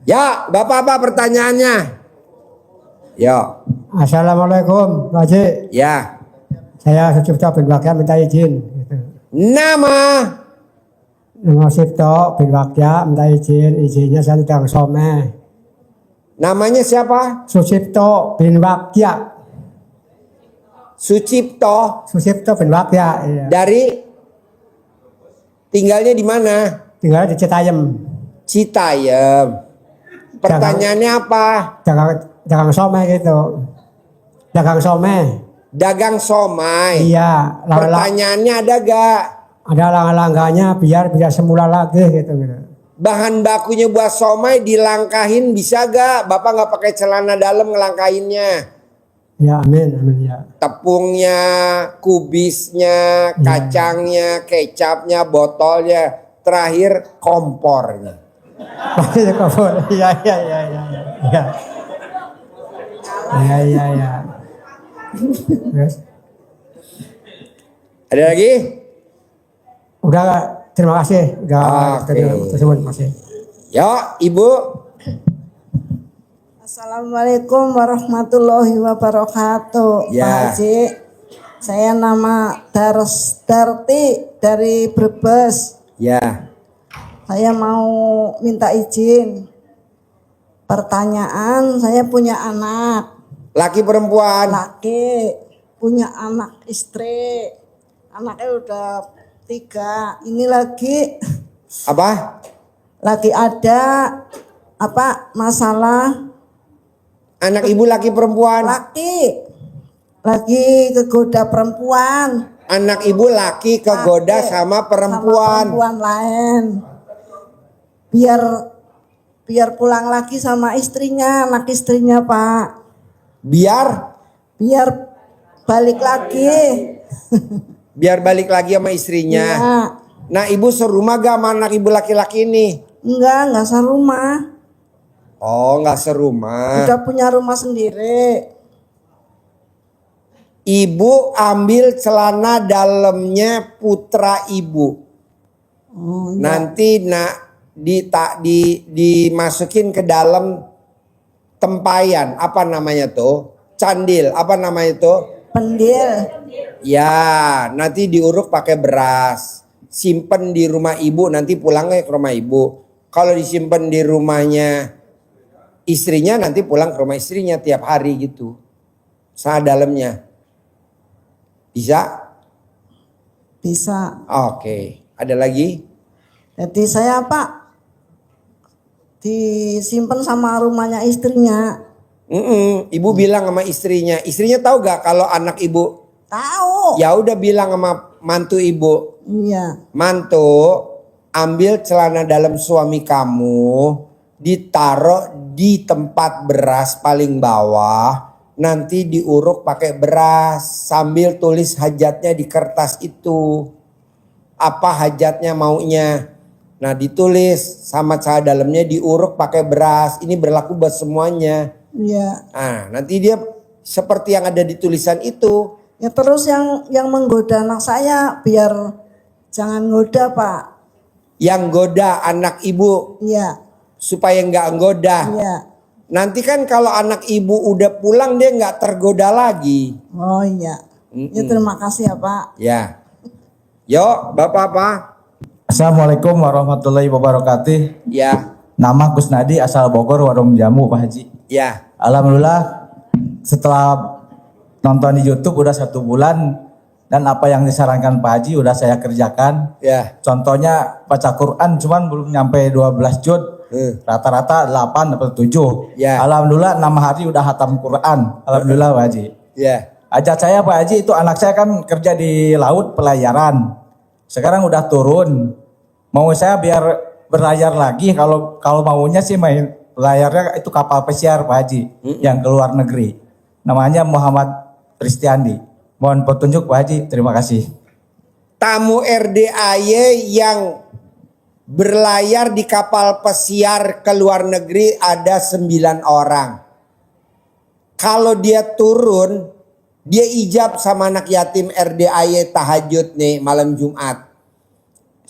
Ya, Bapak apa pertanyaannya? Ya. Assalamualaikum, Pak Haji. Ya. Saya Sucipto bin Wakya minta izin. Nama Sucipto bin Wakya minta izin. Izinnya saya tidak someh. Namanya siapa? Sucipto bin Wakya. Sucipto bin Wakya. Iya. Dari tinggalnya di mana? Tinggalnya di Citayam. Citayam. Pertanyaannya apa? Dagang somai gitu. Dagang somai. Dagang somai. Iya. Pertanyaannya ada gak? Ada langkah-langkahnya biar bisa semula lagi gitu. Bahan bakunya buat somai dilangkahin bisa gak? Bapak gak pakai celana dalam ngelangkahinnya. Ya amin, amin ya. Tepungnya, kubisnya, kacangnya, kecapnya, botolnya. Terakhir kompornya. Kompor. Iya. Iya. Yes. Ada lagi? Udah, terima kasih. Udah, terima kasih. Ya, Ibu. Assalamualaikum warahmatullahi wabarakatuh. Ya. Pak Haji, saya nama Darti dari Brebes. Ya. Saya mau minta izin. Pertanyaan, saya punya anak. Laki perempuan? Laki. Punya anak istri. Anaknya udah 3. Ini lagi. Apa? Lagi ada masalah. Anak ibu laki perempuan? Laki. Lagi kegoda perempuan. Anak ibu laki kegoda sama perempuan. Sama perempuan lain. Biar pulang lagi sama istrinya, anak istrinya Pak. Biar balik lagi. Biar balik lagi sama istrinya. Ya. Nah, ibu serumah gak sama anak ibu laki-laki ini? Enggak serumah. Oh, nggak serumah. Udah punya rumah sendiri. Ibu ambil celana dalamnya putra ibu. Oh, nanti dimasukin ke dalam tempayan, apa namanya tuh? Candil, apa namanya tuh? Pendil. Ya, nanti diuruk pakai beras. Simpen di rumah ibu, nanti pulangnya ke rumah ibu. Kalau disimpan di rumahnya istrinya, nanti pulang ke rumah istrinya tiap hari gitu. Saat dalamnya. Bisa? Bisa. Oke. Ada lagi? Jadi saya disimpan sama rumahnya istrinya. Ibu bilang sama istrinya. Istrinya tahu gak kalau anak ibu? Tahu. Ya udah bilang sama mantu ibu. Iya. Mantu, ambil celana dalam suami kamu, ditaruh di tempat beras paling bawah, nanti diuruk pakai beras sambil tulis hajatnya di kertas itu. Apa hajatnya maunya. Nah, ditulis sama celana dalamnya diuruk pakai beras. Ini berlaku buat semuanya. Iya. Nah, nanti dia seperti yang ada di tulisan itu. Ya terus yang menggoda anak saya biar jangan goda Pak. Yang goda anak ibu. Iya. Supaya nggak nggoda. Iya. Nanti kan kalau anak ibu udah pulang dia nggak tergoda lagi. Oh iya. Ya terima kasih ya Pak. Ya. Yo, Bapak apa? Assalamualaikum warahmatullahi wabarakatuh. Ya. Nama Kusnadi asal Bogor, warung jamu Pak Haji. Ya. Alhamdulillah setelah nonton di YouTube udah 1 bulan dan apa yang disarankan Pak Haji udah saya kerjakan. Ya. Contohnya baca Quran cuman belum nyampe 12 juz. Rata-rata 8 atau 7. Ya. Alhamdulillah 6 hari udah hatam Quran. Alhamdulillah Pak Haji. Ya. Ajak saya Pak Haji, itu anak saya kan kerja di laut pelayaran. Sekarang udah turun. Mau saya biar berlayar lagi, kalau maunya sih main layarnya itu kapal pesiar Pak Haji yang ke luar negeri. Namanya Muhammad Kristiandi. Mohon petunjuk Pak Haji, terima kasih. Tamu RDAY yang berlayar di kapal pesiar ke luar negeri ada 9 orang. Kalau dia turun, dia ijab sama anak yatim RDAY tahajud nih malam Jumat.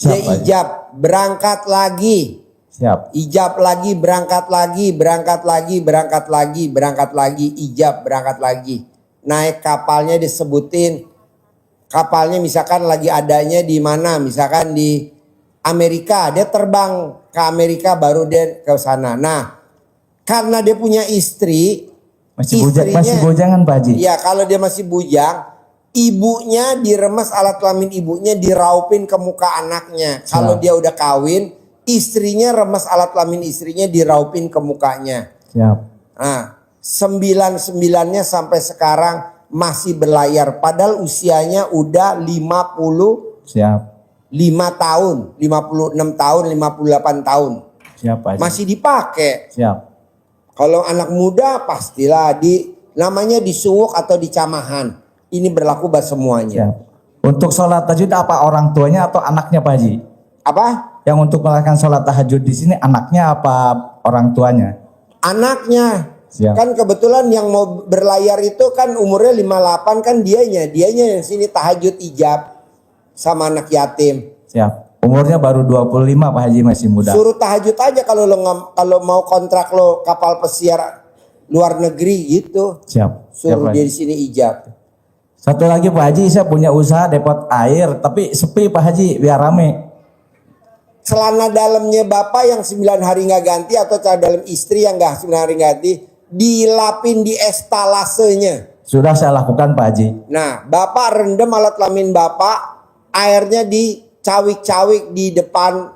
Dia ijab, berangkat lagi. Siap. Ijab lagi, berangkat lagi, berangkat lagi, berangkat lagi, berangkat lagi, ijab, berangkat lagi. Naik kapalnya disebutin. Kapalnya misalkan lagi adanya di mana? Misalkan di Amerika, dia terbang ke Amerika baru dia ke sana. Nah, karena dia punya istri, masih bujangan Pak Haji. Ya, kalau dia masih bujang, ibunya diremes alat kelamin ibunya diraupin ke muka anaknya. Kalau dia udah kawin, istrinya remes alat kelamin istrinya diraupin ke mukanya. Siap. Nah, 9-9-nya sampai sekarang masih berlayar. Padahal usianya udah 50. Siap. 5 tahun, 56 tahun, 58 tahun. Siap Pak Haji. Masih dipakai. Siap. Kalau anak muda pastilah namanya disuwuk atau dicamahan. Ini berlaku buat semuanya. Siap. Untuk sholat tahajud apa orang tuanya atau anaknya Pak Haji? Apa? Yang untuk melakukan sholat tahajud di sini anaknya apa orang tuanya? Anaknya. Siap. Kan kebetulan yang mau berlayar itu kan umurnya 58 kan dianya yang sini tahajud ijab sama anak yatim. Siap. Umurnya baru 25 Pak Haji, masih muda. Suruh tahajud aja kalau mau kontrak lo kapal pesiar luar negeri gitu. Siap. Suruh Siap, dia di sini ijab. Satu lagi Pak Haji, saya punya usaha depot air tapi sepi Pak Haji, biar rame. Celana dalamnya bapak yang 9 hari nggak ganti atau celana dalam istri yang nggak 9 hari ganti dilapin di estalasenya. Sudah saya lakukan Pak Haji. Nah, bapak rendam alat kelamin bapak, airnya dicawik-cawik di depan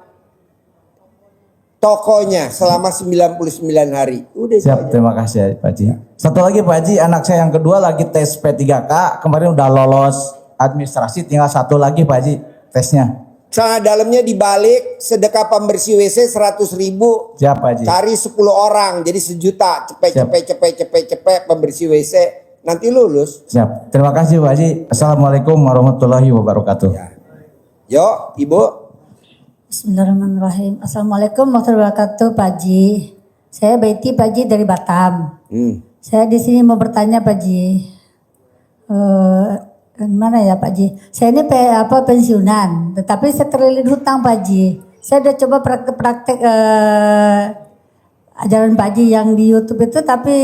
tokonya selama 99 hari. Udah. Siap, terima kasih Pak Haji. Satu lagi Pak Haji, anak saya yang kedua lagi tes P3K, kemarin udah lolos administrasi, tinggal satu lagi Pak Haji tesnya. Celana dalamnya dibalik, sedekah pembersih WC 100.000. Siap Pak Haji. Cari 10 orang, jadi 1 juta. Cepet pembersih WC. Nanti lulus. Siap. Terima kasih Pak Haji. Assalamualaikum warahmatullahi wabarakatuh. Ya. Yo, Ibu. Bismillahirrahmanirrahim. Assalamualaikum warahmatullahi wabarakatuh, Pak Haji. Saya Baiti Pak Haji dari Batam. Saya di sini mau bertanya Pak Haji. Gimana ya Pak Haji? Saya ini pensiunan, tetapi saya terlilit hutang Pak Haji. Saya udah coba praktek ajaran Pak Haji yang di YouTube itu, tapi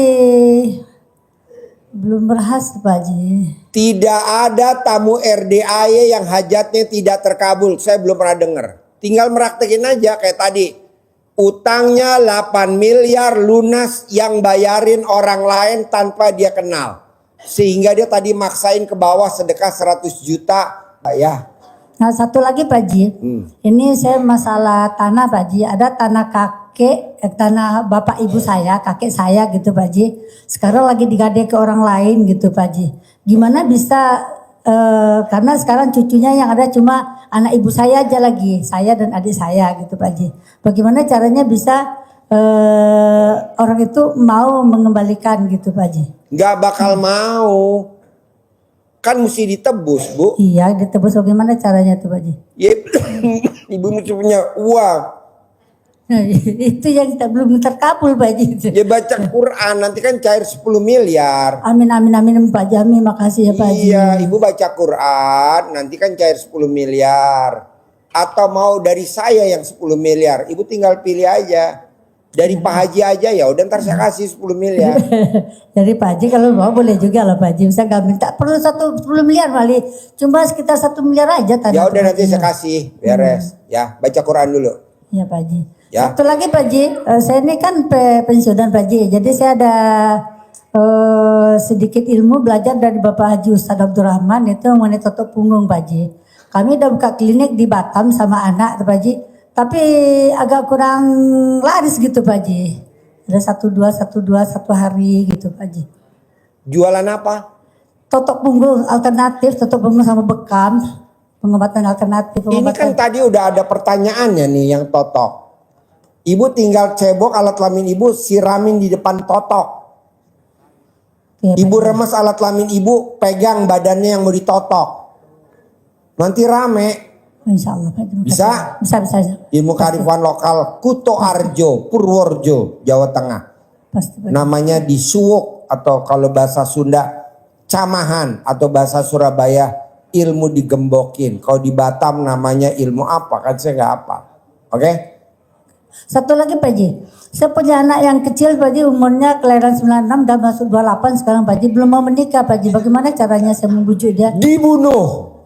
belum berhasil Pak Haji. Tidak ada tamu RDAY yang hajatnya tidak terkabul. Saya belum pernah dengar. Tinggal meraktekin aja kayak tadi. Utangnya 8 miliar lunas yang bayarin orang lain tanpa dia kenal. Sehingga dia tadi maksain ke bawah sedekah 100 juta. Ya. Nah satu lagi Pak Haji. Ini saya masalah tanah Pak Haji. Ada tanah tanah bapak ibu saya, kakek saya gitu Pak Haji. Sekarang lagi digadai ke orang lain gitu Pak Haji. Gimana bisa, karena sekarang cucunya yang ada cuma anak ibu saya aja lagi. Saya dan adik saya gitu Pak Haji. Bagaimana caranya bisa orang itu mau mengembalikan gitu Pak Haji? Gak bakal mau. Kan mesti ditebus Bu. Iya ditebus, bagaimana caranya tuh Pak Haji? Ya, ibu mesti punya uang. Nah, itu yang belum terkabul Pak Haji. Ya baca Quran, nanti kan cair 10 miliar. Amin amin amin Pak Haji, makasih ya Pak Haji. Iya, ibu baca Quran, nanti kan cair 10 miliar. Atau mau dari saya yang 10 miliar, ibu tinggal pilih aja. Dari Pak Haji aja ya, udah ntar saya kasih 10 miliar. Dari Pak Haji kalau mau boleh juga lah Pak Haji. Bisa gak minta perlu 10 miliar kali. Cuma sekitar 1 miliar aja tadi. Ya udah nanti saya kasih, beres. Ya, baca Quran dulu. Iya Pak Haji. Ya. Satu lagi Pak Haji, saya ini kan pensiunan Pak Haji. Jadi saya ada sedikit ilmu belajar dari Bapak Haji Ustadz Abdurrahman itu mengenai tutup punggung Pak Haji. Kami udah buka klinik di Batam sama anak Pak Haji, tapi agak kurang laris gitu Pak Haji. Ada 1-2 satu hari gitu Pak Haji. Jualan apa? Totok punggung alternatif, totok punggung sama bekam, pengobatan alternatif. Ini kan tadi udah ada pertanyaannya nih yang totok. Ibu tinggal cebok alat kelamin ibu, siramin di depan totok. Ibu remes alat kelamin ibu, pegang badannya yang mau ditotok. Nanti rame. Insya Allah Pak. Bisa? Bisa. Ilmu kearifan lokal Kuto Arjo, Purworejo, Jawa Tengah. Pasti. Namanya disuwuk atau kalau bahasa Sunda camahan atau bahasa Surabaya ilmu digembokin. Kalau di Batam namanya ilmu apa? Kan saya nggak apa. Oke? Satu lagi Pak Haji, saya punya anak yang kecil Pak Haji, umurnya kelahiran 96 dan masuk 28 sekarang Pak Haji, belum mau menikah Pak Haji. Bagaimana caranya saya membujuk dia? Dibunuh.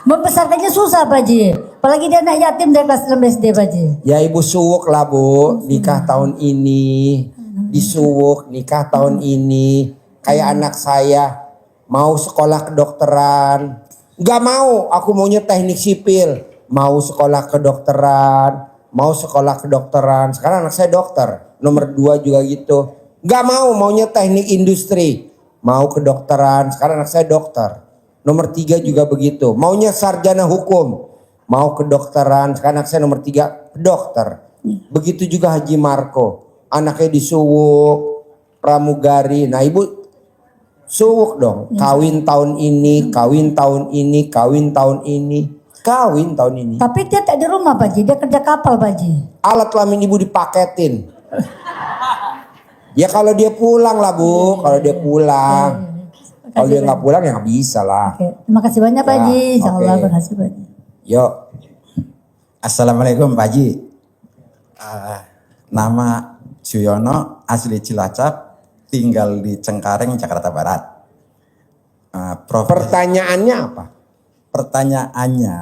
Membesarkannya susah Pak Haji. Apalagi dia anak yatim dari kelas 6 SD Pak Haji. Ya ibu suwuk lah bu, nikah tahun ini, disuwuk nikah tahun ini. Kayak anak saya mau sekolah kedokteran, nggak mau, aku maunya teknik sipil. Mau sekolah kedokteran, mau sekolah kedokteran. Sekarang anak saya dokter, nomor 2 juga gitu. Nggak mau, maunya teknik industri. Mau kedokteran, sekarang anak saya dokter. Nomor 3 juga begitu, maunya sarjana hukum. Mau kedokteran, sekarang anak saya nomor 3 dokter. Begitu juga Haji Marco, anaknya disuwuk, pramugari. Nah ibu suwuk dong, kawin tahun ini, kawin tahun ini, kawin tahun ini, kawin tahun ini. Tapi dia tak di rumah Pak Haji, dia kerja kapal Pak Haji. Alat kelamin ibu dipaketin. Ya kalau dia pulang lah bu, kalau dia pulang. Kalau dia nggak pulang ya nggak bisa lah. Oke. Terima kasih banyak Pak Haji, insya Allah oke. berhasil Pak Haji. Yuk. Assalamualaikum Pak Haji. Nama Suyono, asli Cilacap, tinggal di Cengkareng, Jakarta Barat. Pertanyaannya apa? Pertanyaannya,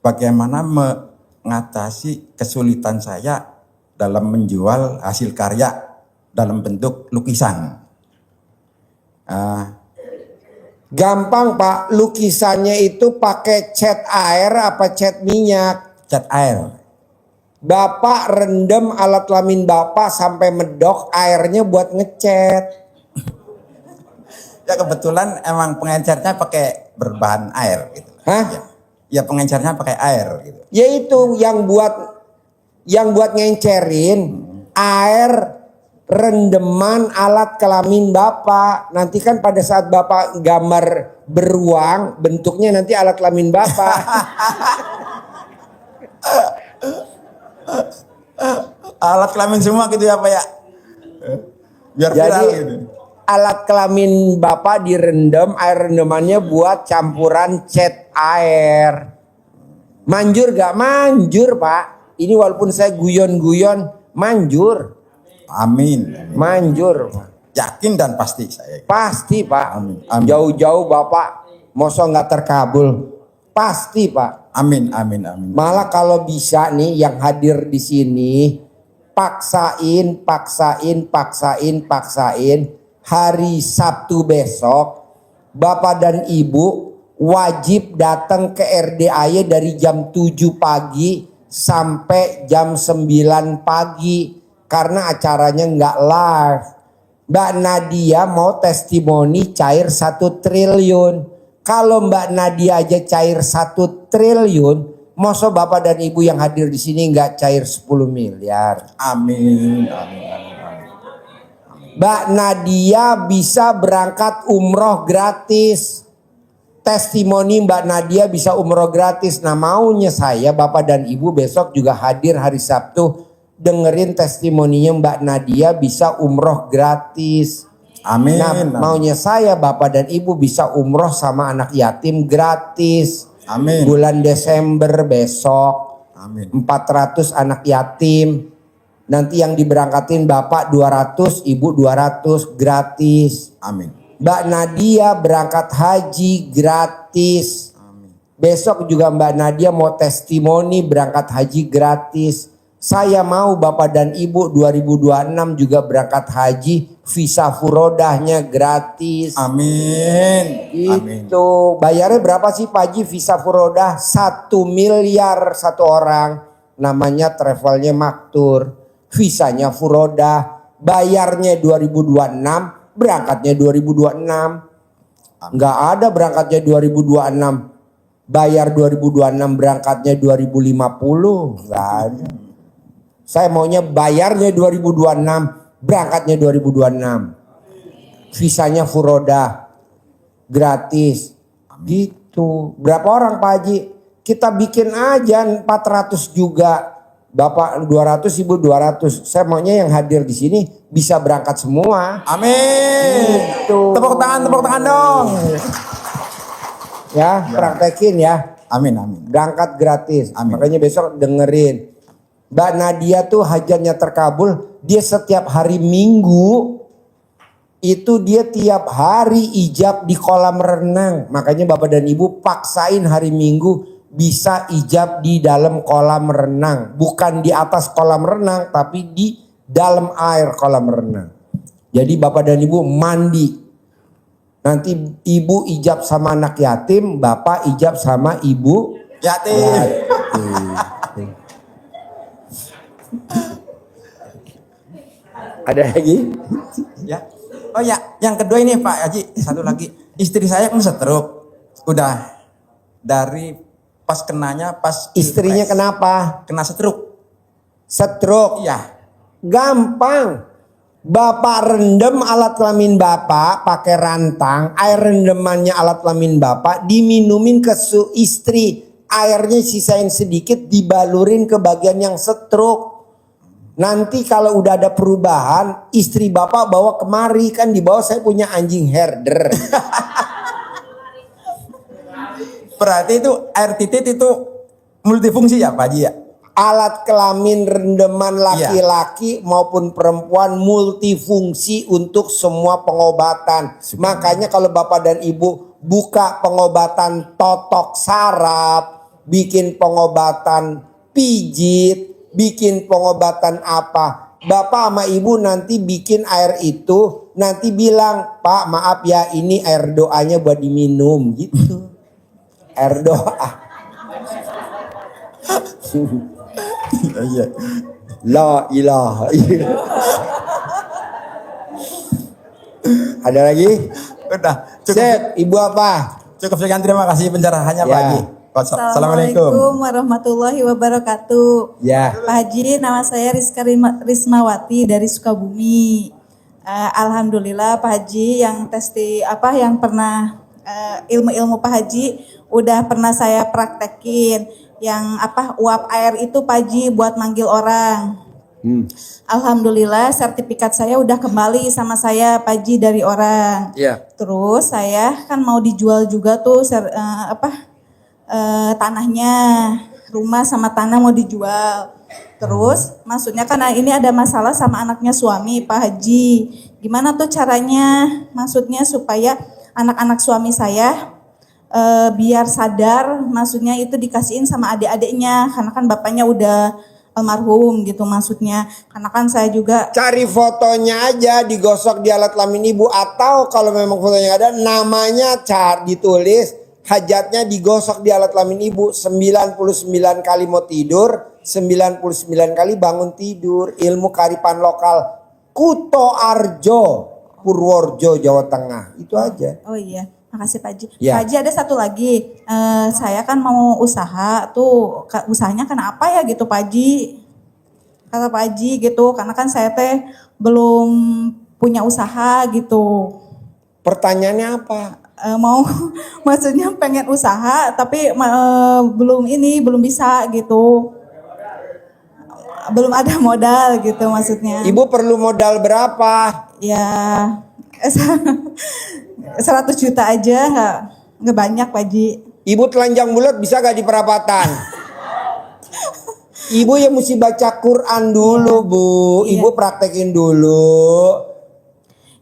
bagaimana mengatasi kesulitan saya dalam menjual hasil karya dalam bentuk lukisan? Gampang Pak, lukisannya itu pakai cat air apa cat minyak? Cat air. Bapak rendam alat kelamin Bapak sampai medok, airnya buat ngecat. Ya kebetulan emang pengencernya pakai berbahan air gitu. Hah? Ya pengencernya pakai air gitu. Ya itu yang buat ngencerin air rendeman alat kelamin Bapak. Nanti kan pada saat Bapak gambar beruang, bentuknya nanti alat kelamin Bapak. Alat kelamin semua gitu ya Pak ya. Biar viral gitu. Alat kelamin Bapak direndam, air rendamannya buat campuran cat air. Manjur gak? Manjur Pak. Ini walaupun saya guyon-guyon, manjur. Amin. Manjur. Yakin dan pasti saya. Pasti Pak. Amin. Jauh-jauh Bapak mosok nggak terkabul. Pasti Pak. Amin. Malah kalau bisa nih yang hadir di sini paksain hari Sabtu besok Bapak dan Ibu wajib datang ke RDAY dari jam 7 pagi sampai jam 9 pagi karena acaranya nggak live. Mbak Nadia mau testimoni cair 1 triliun. Kalau Mbak Nadia aja cair 1 triliun, masa Bapak dan Ibu yang hadir di sini nggak cair 10 miliar. Amin. Mbak Nadia bisa berangkat umroh gratis. Testimoni Mbak Nadia bisa umroh gratis. Nah maunya saya Bapak dan Ibu besok juga hadir hari Sabtu dengerin testimoninya Mbak Nadia bisa umroh gratis. Amin. Nah maunya saya Bapak dan Ibu bisa umroh sama anak yatim gratis. Amin. Bulan Desember besok. Amin. 400 anak yatim. Nanti yang diberangkatin Bapak 200, Ibu 200 gratis. Amin. Mbak Nadia berangkat haji gratis. Amin. Besok juga Mbak Nadia mau testimoni berangkat haji gratis. Saya mau Bapak dan Ibu 2026 juga berangkat haji, visa furodahnya gratis. Amin. Itu bayarnya berapa sih Pak Haji visa furodah? 1 miliar satu orang. Namanya travelnya maktur, visanya furodah, bayarnya 2026, berangkatnya 2026. Nggak ada berangkatnya 2026, bayar 2026, berangkatnya 2050. Nggak ada. Saya maunya bayarnya 2026, berangkatnya 2026. Visanya furodah, gratis. Gitu. Berapa orang Pak Haji? Kita bikin aja 400 juga. Bapak 200, Ibu 200. Saya maunya yang hadir di sini bisa berangkat semua. Amin. Gitu. Tepuk tangan dong. Ya, praktekin ya. Amin, amin. Berangkat gratis. Amin. Makanya besok dengerin. Mbak Nadia tuh hajatnya terkabul. Dia setiap hari Minggu itu dia tiap hari ijab di kolam renang. Makanya Bapak dan Ibu paksain hari Minggu bisa ijab di dalam kolam renang. Bukan di atas kolam renang, tapi di dalam air kolam renang. Jadi Bapak dan Ibu mandi. Nanti Ibu ijab sama anak yatim, Bapak ijab sama Ibu yatim. Ada lagi? Ya. Oh ya, yang kedua ini Pak Haji, satu lagi. Istri saya kan stroke. Udah dari pas kenanya pas istrinya kenapa? Kena stroke. Stroke? Iya. Gampang. Bapak rendam alat kelamin Bapak pakai rantang, air rendemannya alat kelamin Bapak diminumin ke istri. Airnya sisain sedikit dibalurin ke bagian yang stroke. Nanti kalau udah ada perubahan, istri Bapak bawa kemari, kan di bawah saya punya anjing herder. Berarti itu air titit itu multifungsi ya Pak Haji ya? Alat kelamin rendeman laki-laki maupun perempuan multifungsi untuk semua pengobatan. Makanya kalau Bapak dan Ibu buka pengobatan totok saraf, bikin pengobatan pijit, bikin pengobatan apa, Bapak sama Ibu nanti bikin air itu, nanti bilang, Pak maaf ya ini air doanya buat diminum gitu. Air doa. La ilaha illallah. Ada lagi? Udah. Cukup. Ibu apa? Cukup sekian, terima kasih pencerahannya Pak Haji. Assalamualaikum warahmatullahi wabarakatuh. Ya. Pak Haji, nama saya Rizka Rismawati dari Sukabumi. Alhamdulillah Pak Haji yang yang pernah ilmu-ilmu Pak Haji udah pernah saya praktekin. Yang uap air itu Pak Haji buat manggil orang. Alhamdulillah sertifikat saya udah kembali sama saya Pak Haji dari orang. Terus saya kan mau dijual juga tuh tanahnya, rumah sama tanah mau dijual. Terus maksudnya kan ini ada masalah sama anaknya suami Pak Haji. Gimana tuh caranya? Maksudnya supaya anak-anak suami saya biar sadar, maksudnya itu dikasihin sama adik-adiknya, karena kan bapaknya udah almarhum gitu maksudnya. Karena kan saya juga cari fotonya aja digosok di alat kelamin Ibu, atau kalau memang fotonya ada namanya ditulis, hajatnya digosok di alat kelamin Ibu. 99 kali mau tidur, 99 kali bangun tidur. Ilmu kearifan lokal Kuto Arjo, Purworejo, Jawa Tengah. Itu aja. Oh iya, makasih Pak Haji. Ya. Pak Haji ada satu lagi, saya kan mau usaha tuh, usahanya kan apa ya gitu Pak Haji. Kata Pak Haji gitu, karena kan saya belum punya usaha gitu. Pertanyaannya apa? Maksudnya pengen usaha tapi belum bisa gitu. Belum ada modal gitu maksudnya. Ibu perlu modal berapa? Ya 100 juta aja, nggak banyak Pak Haji. Ibu telanjang bulat bisa gak di perapatan? Ibu yang mesti baca Quran dulu Bu. Ibu praktekin dulu.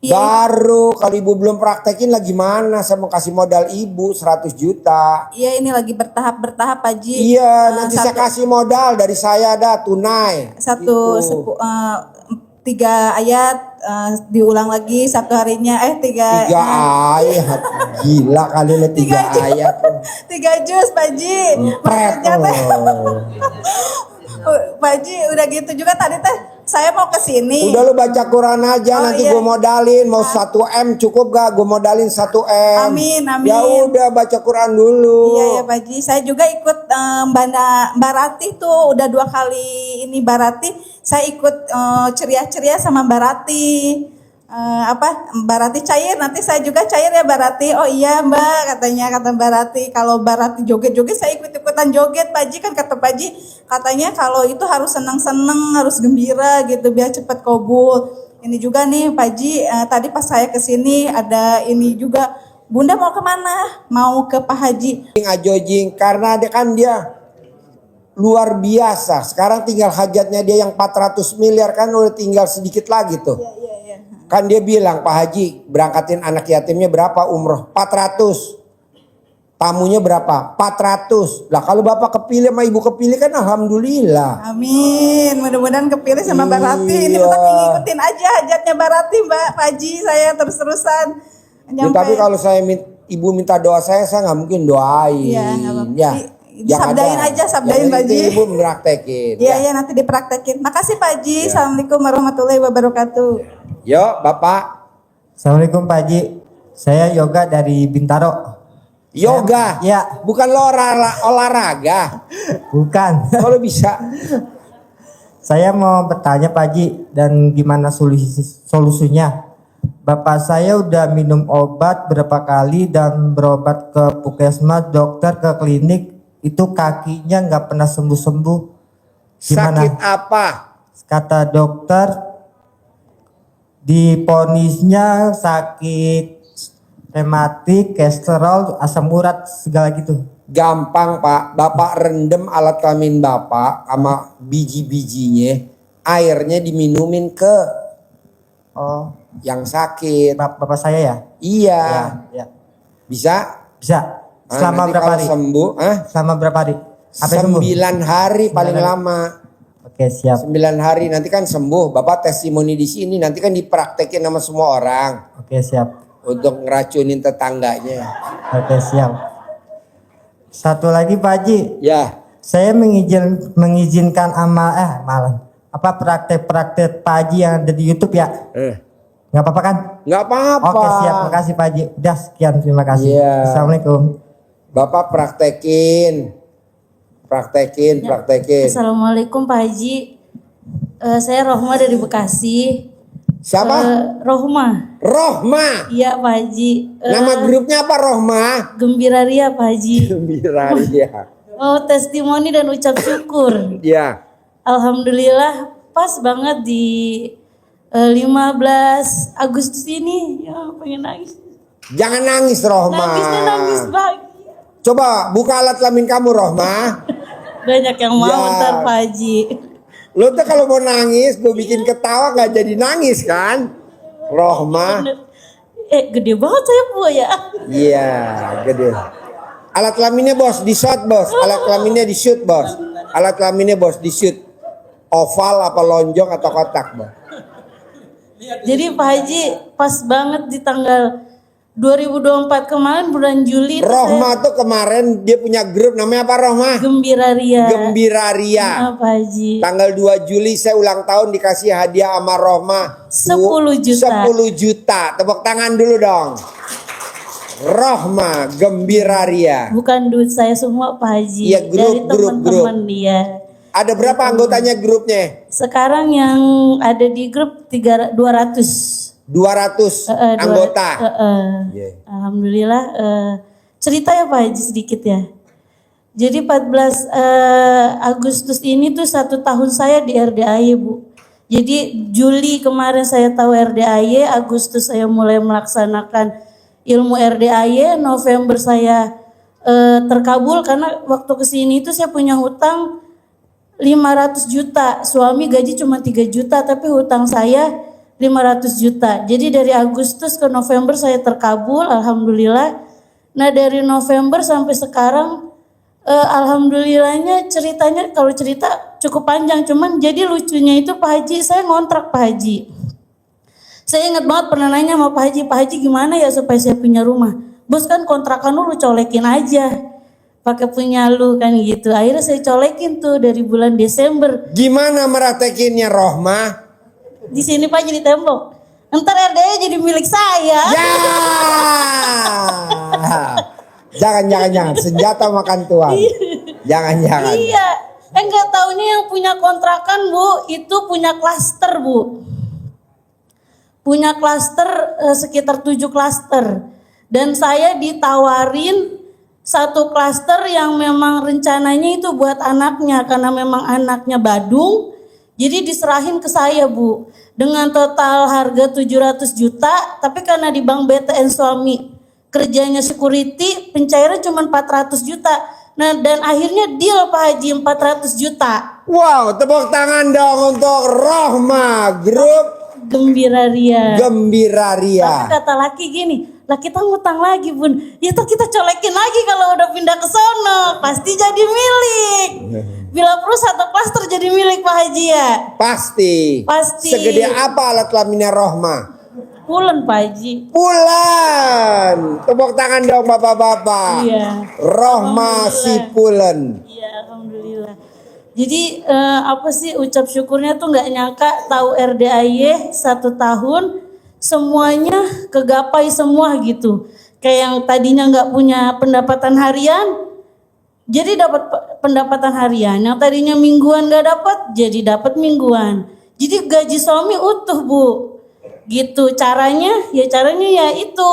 Iya. Baru kalau ibu belum praktekin lah gimana? Saya mau kasih modal ibu 100 juta. Iya, ini lagi bertahap Pak Haji. Iya, nanti saya kasih modal dari saya ada tunai. Satu Gitu. 3 ayat diulang lagi satu harinya 3 ayat. Gila kali lo 3 ayat. 3 juz Pak Haji. Maksudnya teh Pak Haji udah gitu juga tadi teh saya mau ke sini. Udah lu baca Quran aja nanti gue modalin mau 1 M cukup gak? Gue modalin 1 M. Amin. Ya udah baca Quran dulu. Iya ya Pak Haji. Saya juga ikut Mbak Rati tuh udah 2 kali ini Mbak Rati. Saya ikut ceria-ceria sama Mbak Rati. Mbak Rati cair, nanti saya juga cair ya Mbak Rati. Oh iya Mbak, kata Mbak Rati, kalau Mbak Rati joget-joget saya ikut-ikutan joget Pak Haji, kan kata Pak Haji, katanya kalau itu harus senang-senang, harus gembira gitu biar cepat kabul. Ini juga nih Pak Haji, tadi pas saya kesini ada ini juga, Bunda mau kemana? Mau ke Pak Haji. Ajojing karena dia luar biasa. Sekarang tinggal hajatnya dia yang 400 miliar kan udah tinggal sedikit lagi tuh. Kan dia bilang, Pak Haji berangkatin anak yatimnya berapa umroh? 400. Tamunya berapa? 400. Lah kalau Bapak kepilih sama Ibu kepilih kan alhamdulillah. Amin. Mudah-mudahan kepilih sama Mbak Rati. Ini Iya. tetap ngikutin aja hajatnya Mbak Rati, Mbak Pak Haji. Saya terus-terusan Ya, tapi kalau Ibu minta doa saya nggak mungkin doain. Iya, nggak apa-apa. Ya. Sabdain aja, sabdain Pak Haji. Ibu praktekin. Iya, nanti dipraktekin. Makasih Pak Haji. Ya. Assalamualaikum warahmatullahi wabarakatuh. Yuk Bapak. Assalamualaikum Pak Haji. Saya Yoga dari Bintaro. Yoga? Ya. Bukan lo olahraga? Bukan. Kalau bisa. Saya mau bertanya Pak Haji dan gimana solusinya. Bapak saya udah minum obat berapa kali dan berobat ke puskesmas, dokter, ke klinik. Itu kakinya nggak pernah sembuh-sembuh. Gimana? Sakit apa? Kata dokter, diponisnya sakit rematik, kolesterol, asam urat, segala gitu. Gampang Pak, Bapak rendem alat kelamin Bapak sama biji-bijinya, airnya diminumin ke yang sakit. Bapak saya ya? Iya. Ya. Bisa? Bisa. Nah, Selama nanti berapa kalau hari? Sembuh? Selama berapa hari? Sampai 9 hari paling 9 hari. lama. Oke, siap. 9 hari nanti kan sembuh. Bapak testimoni di sini nanti kan dipraktekin sama semua orang. Oke, siap. Untuk ngeracunin tetangganya. Oke, siap. Satu lagi Pak Haji. Ya. Saya mengizinkan malah praktek-praktek Pak Haji yang ada di YouTube ya. Nggak apa-apa kan? Nggak apa-apa. Oke, siap. Makasih Pak Haji. Udah sekian, terima kasih. Iya. Assalamualaikum. Bapak praktekin. Assalamualaikum Pak Haji. Saya Rohma dari Bekasi. Siapa? Rohma. Rohma. Iya Pak Haji. Nama grupnya apa Rohma? Gembira Ria Pak Haji. Gembira Ria. Mau testimoni dan ucap syukur. Iya. Alhamdulillah pas banget di 15 Agustus ini. Ya pengen nangis. Jangan nangis Rohma. Nangis banget. Coba buka alat kelamin kamu Rohma. Banyak yang mau Ya. ntar Pak Haji. Lo tuh kalau mau nangis, gue bikin ketawa gak jadi nangis kan? Rohma. Gede banget saya Bu ya. Iya, gede. Alat kelaminnya bos, di shot bos. Alat kelaminnya di shoot bos. Alat kelaminnya bos, di shoot. Oval apa lonjong atau kotak bos. Jadi Pak Haji pas banget di tanggal 2024 kemarin bulan Juli. Rohma tuh kemarin dia punya grup namanya apa Rohma? Gembira Ria. Gembira Ria. Pak Haji. Tanggal 2 Juli saya ulang tahun dikasih hadiah sama Rohma 10 juta. 10 juta. Tepuk tangan dulu dong. Rohma Gembira Ria. Bukan duit saya semua Pak Haji. Iya, grup, dari teman-teman dia. Ada berapa anggotanya grupnya? Sekarang yang ada di grup 200. 200 anggota. Alhamdulillah. Cerita ya Pak Haji sedikit ya. Jadi 14 Agustus ini tuh 1 tahun saya di RDAY Bu. Jadi Juli kemarin saya tahu RDAY, Agustus saya mulai melaksanakan ilmu RDAY, November saya terkabul karena waktu kesini itu saya punya hutang 500 juta. Suami gaji cuma 3 juta tapi hutang saya 500 juta. Jadi dari Agustus ke November saya terkabul, alhamdulillah. Nah dari November sampai sekarang, alhamdulillahnya ceritanya, kalau cerita cukup panjang, cuman jadi lucunya itu Pak Haji, saya ngontrak Pak Haji. Saya ingat banget pernah nanya sama Pak Haji gimana ya supaya saya punya rumah. Bos kan kontrakan lu colekin aja, pakai punya lu kan gitu. Akhirnya saya colekin tuh dari bulan Desember. Gimana meratekinnya Rohmah? Di sini Pak jadi tembok. Ntar RDA jadi milik saya. Ya. Jangan. Senjata makan tuan. Jangan. Iya. Enggak taunya yang punya kontrakan Bu, itu punya klaster Bu. Punya klaster sekitar 7 klaster. Dan saya ditawarin satu klaster yang memang rencananya itu buat anaknya. Karena memang anaknya Badung. Jadi diserahin ke saya Bu. Dengan total harga 700 juta. Tapi karena di Bank BTN suami kerjanya security, pencairan cuma 400 juta. Nah dan akhirnya deal Pak Haji 400 juta. Wow, tepuk tangan dong untuk Rohmah Group Gembira Ria. Gembiraria. Tapi kata laki gini, lah kita ngutang lagi Bun. Ya tuh kita colekin lagi kalau udah pindah ke sono, pasti jadi milik. Bila perlu satu klaster jadi milik Pak Haji ya. Pasti. Segede apa alat kelaminnya Rohmah? Pulen Pak Haji. Pulen. Tepuk tangan dong bapak-bapak. Iya. Rohmah si Pulen. Iya, alhamdulillah. Jadi apa sih ucap syukurnya tuh nggak nyangka tahu RDAY 1 tahun semuanya kegapai semua gitu. Kayak yang tadinya nggak punya pendapatan harian, jadi dapat pendapatan harian. Yang tadinya mingguan nggak dapat, jadi dapat mingguan. Jadi gaji suami utuh Bu. Gitu caranya ya itu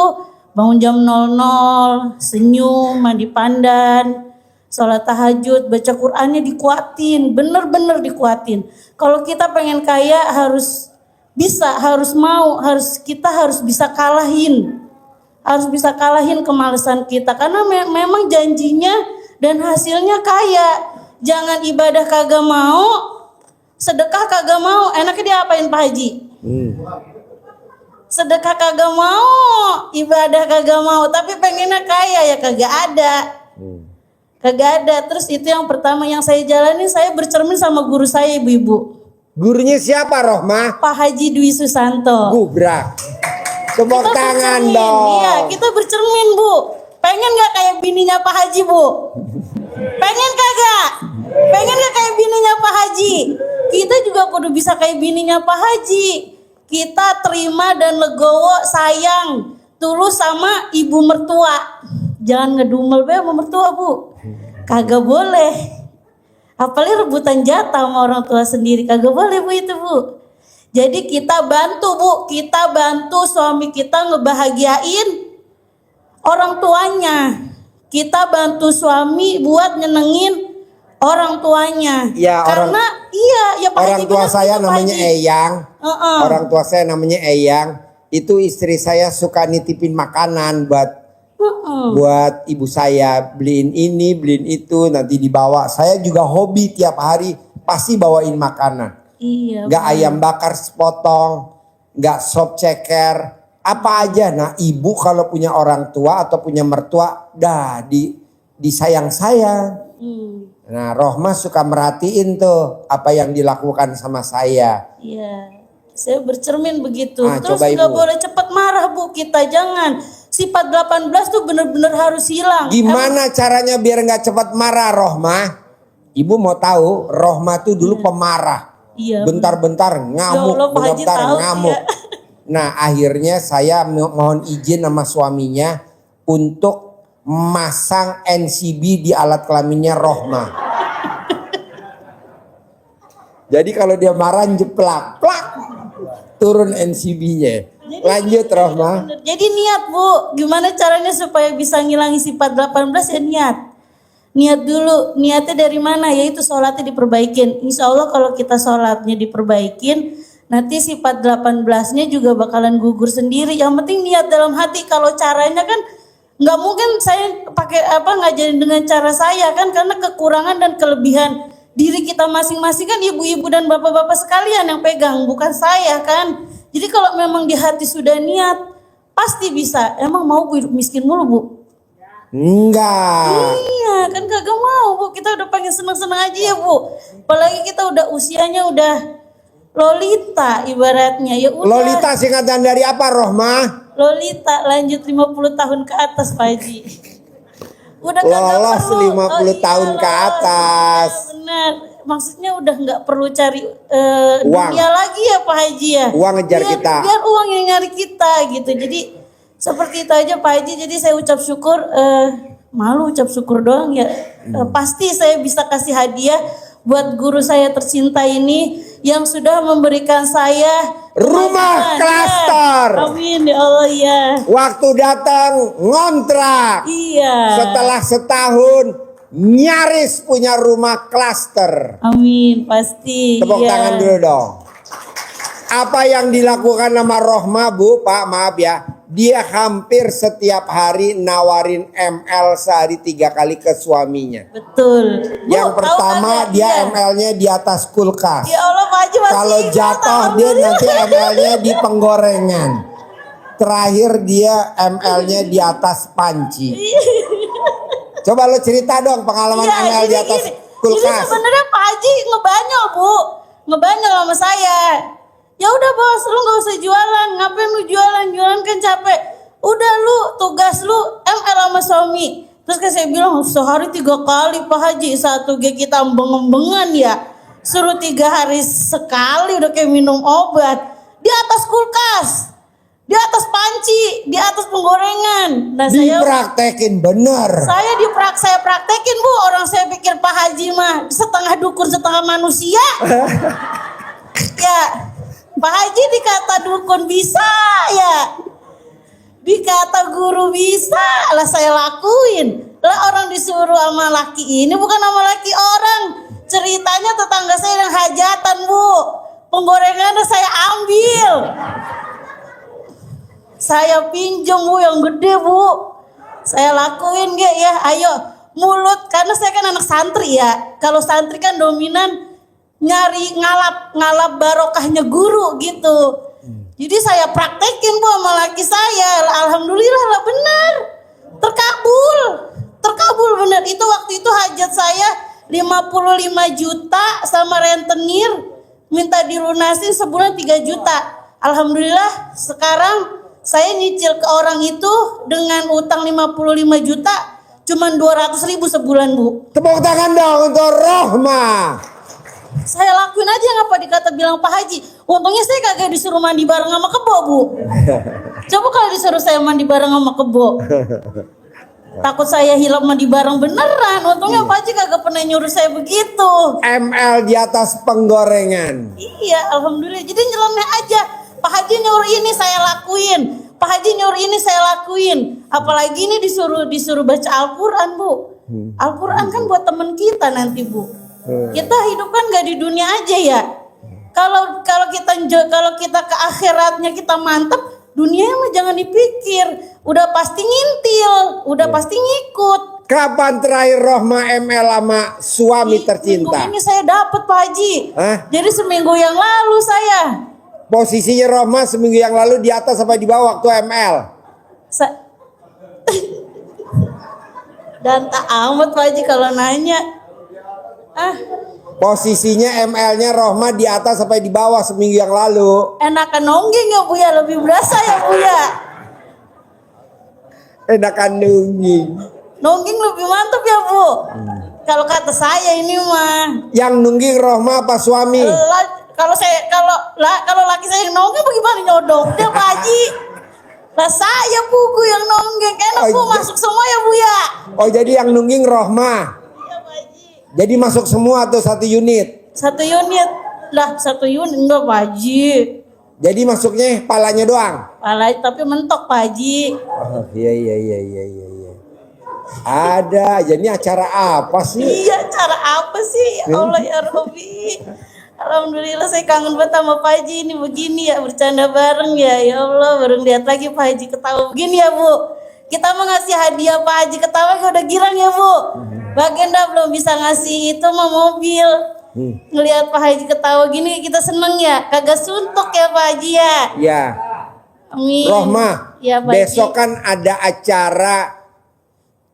bangun jam 00, senyum, mandi pandan, sholat tahajud, baca Qur'annya dikuatin, bener-bener dikuatin. Kalau kita pengen kaya harus bisa, harus mau, kita harus bisa kalahin. Harus bisa kalahin kemalasan kita karena memang janjinya dan hasilnya kaya. Jangan ibadah kagak mau, sedekah kagak mau. Enaknya diapain Pak Haji? Sedekah kagak mau, ibadah kagak mau, tapi pengennya kaya ya kagak ada. Kagak ada. Terus itu yang pertama yang saya jalani, saya bercermin sama guru saya ibu-ibu. Gurunya siapa Rohmah? Pak Haji Dwi Susanto. Gubrak. Tepuk tangan bercermin. dong. Iya, kita bercermin Bu. Pengen gak kayak bininya Pak Haji Bu? Pengen kagak? Pengen gak kayak bininya Pak Haji? Kita juga kudu bisa kayak bininya Pak Haji. Kita terima dan legowo, sayang, tulus sama ibu mertua. Jangan ngedumel be sama mertua Bu. Kagak boleh. Apalagi rebutan jatah sama orang tua sendiri. Kagak boleh Bu itu Bu. Jadi kita bantu Bu. Kita bantu suami kita ngebahagiain orang tuanya. Kita bantu suami buat nyenengin orang tuanya. Ya, karena ya Pak orang Haji tua benar, saya Pak namanya Haji. Eyang. Uh-uh. Orang tua saya namanya Eyang. Itu istri saya suka nitipin makanan buat ibu saya, beliin ini, beliin itu, nanti dibawa. Saya juga hobi tiap hari pasti bawain makanan. Iya. Nggak ayam bakar sepotong, nggak sop ceker, apa aja. Nah ibu kalau punya orang tua atau punya mertua, disayang-sayang. Nah Rohmah suka merhatiin tuh apa yang dilakukan sama saya. Iya. Saya bercermin begitu. Terus coba, nggak Ibu. boleh cepat marah Bu. Kita jangan. Sifat 18 tuh bener-bener harus hilang. Gimana caranya biar nggak cepat marah Rohmah? Ibu mau tahu Rohmah tuh dulu pemarah. Iya. Bentar-bentar ngamuk, Ya Allah, Pak Haji bentar tahu ngamuk. ya. Nah akhirnya saya mohon izin sama suaminya untuk masang NCB di alat kelaminnya Rohmah. Jadi kalau dia marah jeplak, plak, turun NCB-nya. Lanjut Rohmah. Jadi niat Bu, gimana caranya supaya bisa ngilangi sifat 18 ya niat. Niat dulu, niatnya dari mana? Yaitu sholatnya diperbaikin. Insya Allah kalau kita sholatnya diperbaikin, nanti sifat 18-nya juga bakalan gugur sendiri. Yang penting niat dalam hati. Kalau caranya kan nggak mungkin saya pakai ngajarin dengan cara saya kan, karena kekurangan dan kelebihan diri kita masing-masing kan ibu-ibu dan bapak-bapak sekalian yang pegang, bukan saya kan. Jadi kalau memang di hati sudah niat, pasti bisa. Emang mau Bu hidup miskin mulu Bu? Enggak. Iya, kan kagak mau Bu. Kita udah pengen seneng-seneng aja ya Bu. Apalagi kita udah usianya udah Lolita ibaratnya. Ya udah. Lolita singkatan dari apa, Rohma? Lolita lanjut 50 tahun ke atas Pak Haji. Udah kagak Lolos perlu. 50 tahun ke atas. Iya, benar. Maksudnya udah nggak perlu cari Uang. dunia lagi ya Pak Haji ya. Uang ngejar kita. Biar uang yang nyari kita gitu. Jadi seperti itu aja Pak Haji. Jadi saya ucap syukur. Malu ucap syukur doang ya. Pasti saya bisa kasih hadiah buat guru saya tercinta ini yang sudah memberikan saya rumah klaster. Amin ya Allah ya. Waktu datang ngontrak. Iya. Setelah setahun nyaris punya rumah klaster. Amin pasti. Tepuk ya. tangan dulu dong. Apa yang dilakukan sama Rohma Bu, Pak maaf ya. Dia hampir setiap hari nawarin ML sehari 3 kali ke suaminya. Betul. Bu, Yang pertama tahu dia ML-nya di atas kulkas. Ya Allah Pak Haji masih Kalau ingat, jatuh dia nanti ML-nya di penggorengan. Terakhir dia ML-nya di atas panci. Coba lo cerita dong pengalaman ML di atas kulkas. Ini sebenarnya Pak Haji ngebanyol Bu, ngebanyol sama saya. Ya udah bos, lu nggak usah jualan, ngapain lu jualan kan capek. Udah lu tugas lu ML sama suami. Terus kan saya bilang sehari 3 kali Pak Haji, satu G kita embeng-embengan ya. Suruh 3 hari sekali udah kayak minum obat. Di atas kulkas, di atas panci, di atas penggorengan. Nah, dipraktekin bener. Saya praktekin Bu. Orang saya pikir Pak Haji mah setengah dukun setengah manusia. Ya, Pak Haji dikata dukun bisa ya. Dikata guru bisa. Lah saya lakuin. Lah orang disuruh sama laki ini bukan sama laki orang. Ceritanya tetangga saya yang hajatan Bu. Penggorengannya saya ambil. Saya pinjam Bu yang gede Bu. Saya lakuin gak ya. Ayo mulut. Karena saya kan anak santri ya. Kalau santri kan dominan nyari ngalap barokahnya guru gitu. Jadi saya praktekin Bu sama laki saya. Alhamdulillah lah benar. Terkabul benar. Itu waktu itu hajat saya 55 juta sama rentenir minta dilunasin sebulan 3 juta. Alhamdulillah sekarang saya nyicil ke orang itu dengan utang 55 juta cuman 200.000 sebulan Bu. Tepuk tangan dong untuk Rohma. Saya lakuin aja ngapa dikata bilang Pak Haji. Untungnya saya kagak disuruh mandi bareng sama kebo Bu. Coba kalau disuruh saya mandi bareng sama kebo. Takut saya hilang mandi bareng beneran. Untungnya Pak Haji kagak pernah nyuruh saya begitu. ML di atas penggorengan. Iya alhamdulillah. Jadi nyeleneh aja. Pak Haji nyuruh ini saya lakuin. Pak Haji nyuruh ini saya lakuin. Apalagi ini disuruh baca Al-Quran Bu. Al-Quran kan buat teman kita nanti Bu. Kita hidup kan gak di dunia aja ya. Kalau kita ke akhiratnya kita mantep, dunia mah jangan dipikir. Udah pasti ngintil, udah pasti ngikut. Kapan terakhir Rohma ML sama suami tercinta? Minggu ini saya dapet Pak Haji. Jadi seminggu yang lalu saya. Posisinya Rohma seminggu yang lalu di atas apa di bawah waktu ML? Dan tak amat Pak Haji kalau nanya. Posisinya ML-nya Rohma di atas sampai di bawah seminggu yang lalu. Enakan nongging ya Bu ya, lebih berasa ya Bu ya. Enakan nungging. Nongging lebih mantap ya Bu. Kalau kata saya ini mah. Yang nungging Rohma apa suami? Kalau laki saya yang nongging bagaimana nyodok? Dia Pak Haji. Lah saya buku yang nongging. Enak Bu masuk semua ya Bu ya. Oh jadi yang nungging Rohma. Jadi masuk semua tuh 1 unit. 1 unit. Lah 1 unit enggak Pak Haji. Jadi masuknya palanya doang. Palanya tapi mentok Pak Haji. Oh, iya. Ada. Jadi acara apa sih? Iya, acara apa sih? Ya Allah ya Rabbi. Alhamdulillah saya kangen banget sama Pak Haji ini begini ya, bercanda bareng ya. Ya Allah, baru lihat lagi Pak Haji ketawa begini ya Bu. Kita mau ngasih hadiah Pak Haji ketawa udah girang ya Bu. Baginda belum bisa ngasih itu mah mobil. Ngelihat Pak Haji ketawa gini kita seneng ya, kagak suntuk ya Pak Haji ya. Ya. Amin. Rohmah, Ya, Pak besok Haji. kan ada acara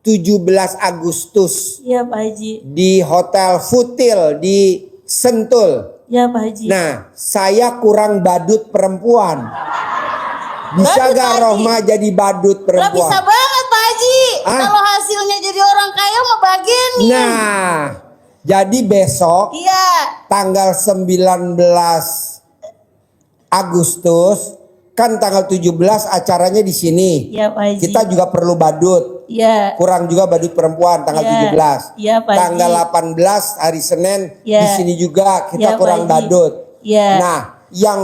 17 Agustus Ya Pak Haji. di Hotel Futil di Sentul. Ya Pak Haji. Nah, saya kurang badut perempuan. Bisa Badut, gak Pak Haji? Rohmah jadi badut Lah perempuan? bisa banget Pak Haji. Ah? Kalau hasilnya jadi orang kaya mau bagian nih. Nah, jadi besok Iya. tanggal 19 Agustus kan tanggal 17 acaranya di sini. Ya Pak Haji. Kita juga perlu badut. Ya. Kurang juga badut perempuan tanggal Ya. 17. Ya, Pak Haji. Tanggal 18 hari Senin Ya. di sini juga kita Ya, Pak kurang Haji. badut. Ya. Nah, yang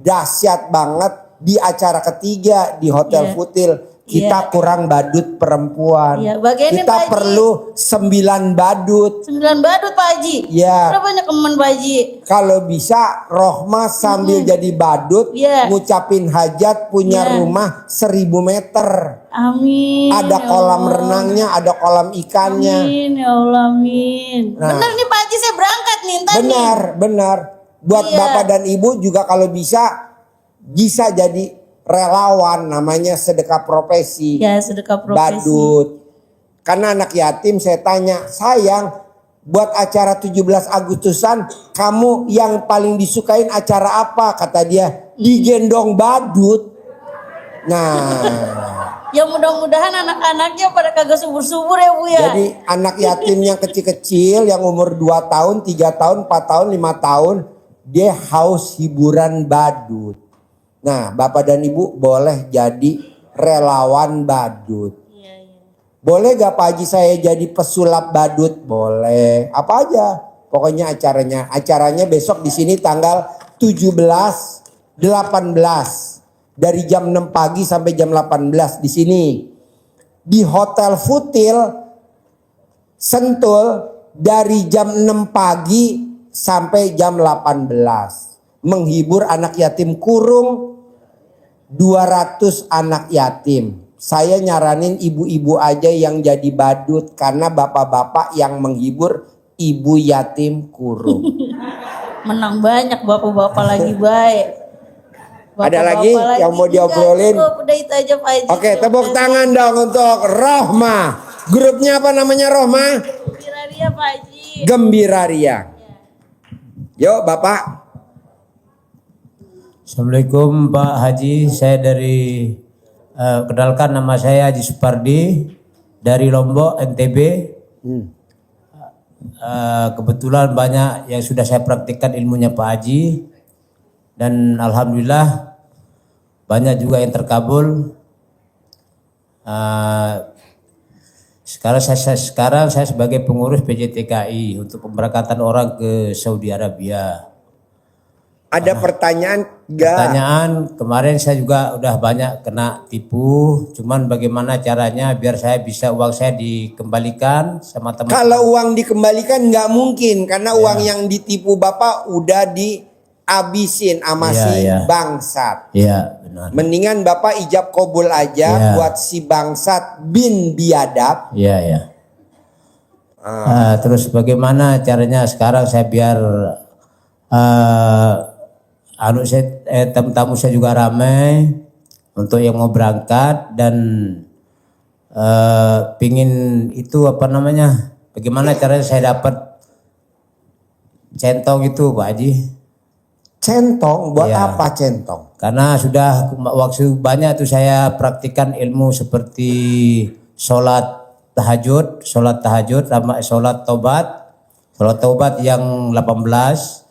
dahsyat banget di acara ketiga di Hotel Ya. Futil kita Ya. kurang badut perempuan. Ya, bagiannya, Kita Pak Haji. perlu 9 badut. 9 badut Pak Haji. Ya. Berapa banyak teman Pak Haji? Kalau bisa Rohmah sambil jadi badut Ya. ngucapin hajat punya Ya. rumah 1000 meter. Amin. Ada ya kolam Allah. renangnya, ada kolam ikannya. Amin ya Allah, amin. Nah. Bener nih Pak Haji, saya berangkat nih ntar nih. Benar. Buat Iya. bapak dan ibu juga kalau bisa jadi relawan, namanya sedekah profesi. Ya, sedekah profesi. Badut. Karena anak yatim saya tanya, sayang buat acara 17 Agustusan kamu yang paling disukain acara apa? Kata dia, digendong badut. Nah, Ya mudah-mudahan anak-anaknya pada kagak subur-subur ya Bu ya. jadi anak yatim yang kecil-kecil yang umur 2 tahun, 3 tahun, 4 tahun, 5 tahun, dia haus hiburan badut. Nah, Bapak dan Ibu boleh jadi relawan badut. Boleh gak Pak Haji saya jadi pesulap badut? Boleh. Apa aja. Pokoknya acaranya besok di sini tanggal 17, 18. Dari jam 6 pagi sampai jam 18 di sini. Di Hotel Futil Sentul dari jam 6 pagi sampai jam 18. Menghibur anak yatim kurung 200 anak yatim. Saya nyaranin ibu-ibu aja yang jadi badut karena bapak-bapak yang menghibur ibu yatim kurung. Menang banyak bapak-bapak lagi baik. Ada lagi yang mau diobrolin? Cukup, udah itu aja Pak Haji. Oke, tepuk tangan dong untuk Rohmah. Grupnya apa namanya Rohmah? Gembira Ria Pak Haji. Gembira Ria. Yuk Bapak. Assalamualaikum Pak Haji, saya dari kenalkan nama saya Haji Supardi dari Lombok NTB. Kebetulan banyak yang sudah saya praktikkan ilmunya Pak Haji dan alhamdulillah banyak juga yang terkabul. Sekarang saya sebagai pengurus PJTKI untuk pemberangkatan orang ke Saudi Arabia. Ada pertanyaan enggak? Pertanyaan, kemarin saya juga udah banyak kena tipu, cuman bagaimana caranya biar saya bisa uang saya dikembalikan sama teman. Kalau uang dikembalikan nggak mungkin karena uang yang ditipu Bapak udah dihabisin sama si bangsat. Iya, benar. Mendingan Bapak ijab kabul aja buat si bangsat bin biadab. Iya. Terus bagaimana caranya sekarang saya biar tamu saya juga ramai untuk yang mau berangkat dan pingin itu apa namanya, bagaimana caranya saya dapat centong itu Pak Haji. Centong buat apa centong? Karena sudah waktu banyak tuh saya praktikkan ilmu seperti sholat tahajud sama sholat taubat yang 18.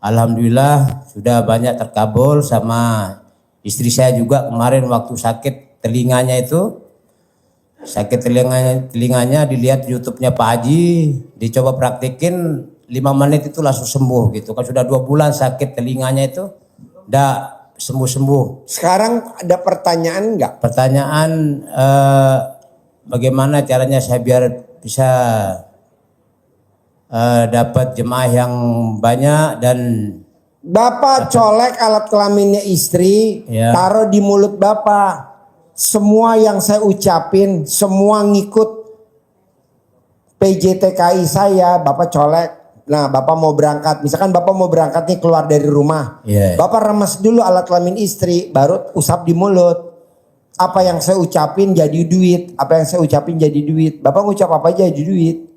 Alhamdulillah sudah banyak terkabul sama istri saya juga. Kemarin waktu sakit telinganya dilihat YouTube-nya Pak Haji, dicoba praktikin 5 menit itu langsung sembuh gitu. Kan sudah 2 bulan sakit telinganya itu udah sembuh. Sekarang ada pertanyaan enggak? Pertanyaan bagaimana caranya saya biar bisa dapat jemaah yang banyak dan Bapak colek alat kelaminnya istri, taruh di mulut Bapak. Semua yang saya ucapin, semua ngikut PJTKI saya, Bapak colek. Nah, Bapak mau berangkat. Misalkan Bapak mau berangkat nih keluar dari rumah. Iya. Bapak remes dulu alat kelamin istri, baru usap di mulut. Apa yang saya ucapin jadi duit. Apa yang saya ucapin jadi duit. Bapak ngucap apa aja jadi duit.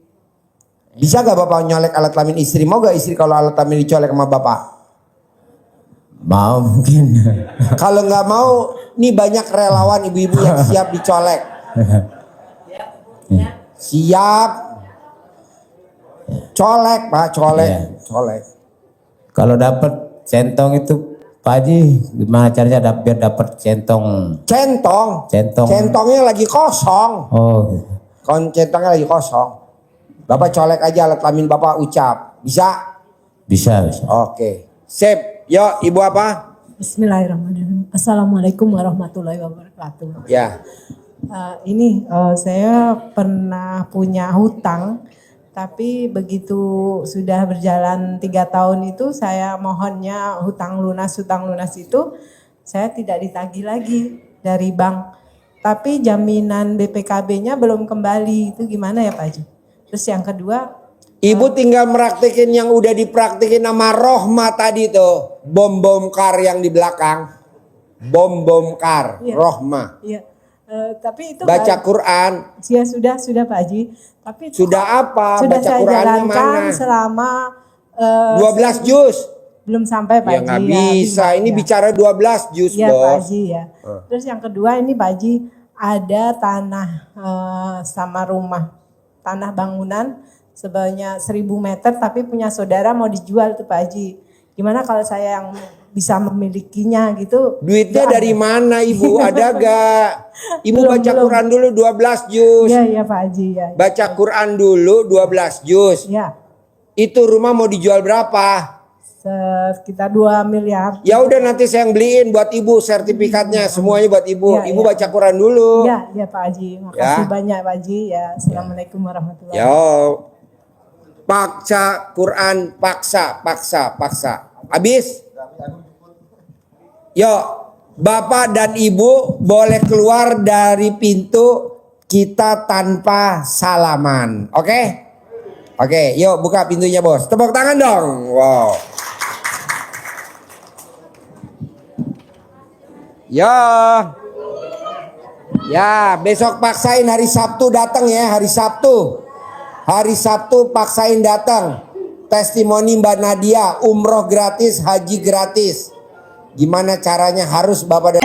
Bisa gak Bapak nyolek alat kelamin istri? Mau gak istri kalau alat kelamin dicolek sama Bapak? Mau mungkin. Kalau nggak mau, nih banyak relawan ibu-ibu yang siap dicolek. Siap. Colek Pak, colek. Iya. Colek. Kalau dapat centong itu Pak Haji, gimana caranya biar dapat centong? Centong. Centong. Centongnya lagi kosong. Oh. Centongnya lagi kosong. Bapak colek aja alat kelamin Bapak ucap. Bisa? Bisa, bisa. Oke. Sip. Yuk, Ibu apa? Bismillahirrahmanirrahim. Assalamualaikum warahmatullahi wabarakatuh. Ya. Saya pernah punya hutang, tapi begitu sudah berjalan 3 tahun itu saya mohonnya hutang lunas itu saya tidak ditagih lagi dari bank. Tapi jaminan BPKB-nya belum kembali, itu gimana ya Pak Haji? Terus yang kedua, Ibu tinggal meraktekin yang udah dipraktekin nama Rohma tadi tuh. Bom kar yang di belakang. Bom kar, iya, Rohma. Iya. Tapi itu Baca Pak, Quran. ya sudah Pak Haji. Tapi itu Sudah apa? sudah Baca saya Qurannya jalankan mana? selama 12 juz. belum sampai Pak Ya Haji. nggak bisa. Ini bicara 12 juz, Iya Pak Bos. Haji ya. Terus yang kedua ini Pak Haji, ada tanah sama rumah, tanah bangunan sebanyak 1000 meter, tapi punya saudara mau dijual tuh Pak Haji. Gimana kalau saya yang bisa memilikinya gitu? Duitnya Nggak dari ada. mana Ibu? Ada gak? Ibu Belum, baca belum. Quran dulu 12 juz. Iya Pak Haji ya. Baca Quran dulu 12 juz. Iya. Itu rumah mau dijual berapa? Sekitar 2 miliar. Ya udah nanti saya yang beliin buat Ibu sertifikatnya, semuanya buat Ibu. Iya, Ibu iya. baca Quran dulu. Iya Pak Haji. Makasih Ya. banyak Pak Haji ya. Assalamualaikum warahmatullahi Yo. wabarakatuh. Paksa Quran, paksa. Habis? Yo, Bapak dan Ibu boleh keluar dari pintu kita tanpa salaman. Oke? Oke, yuk buka pintunya Bos. Tepuk tangan dong. Wow. Ya. Ya, besok paksain hari Sabtu datang ya, hari Sabtu. Hari Sabtu paksain datang. Testimoni Mbak Nadia, umroh gratis, haji gratis. Gimana caranya? Harus Bapak dan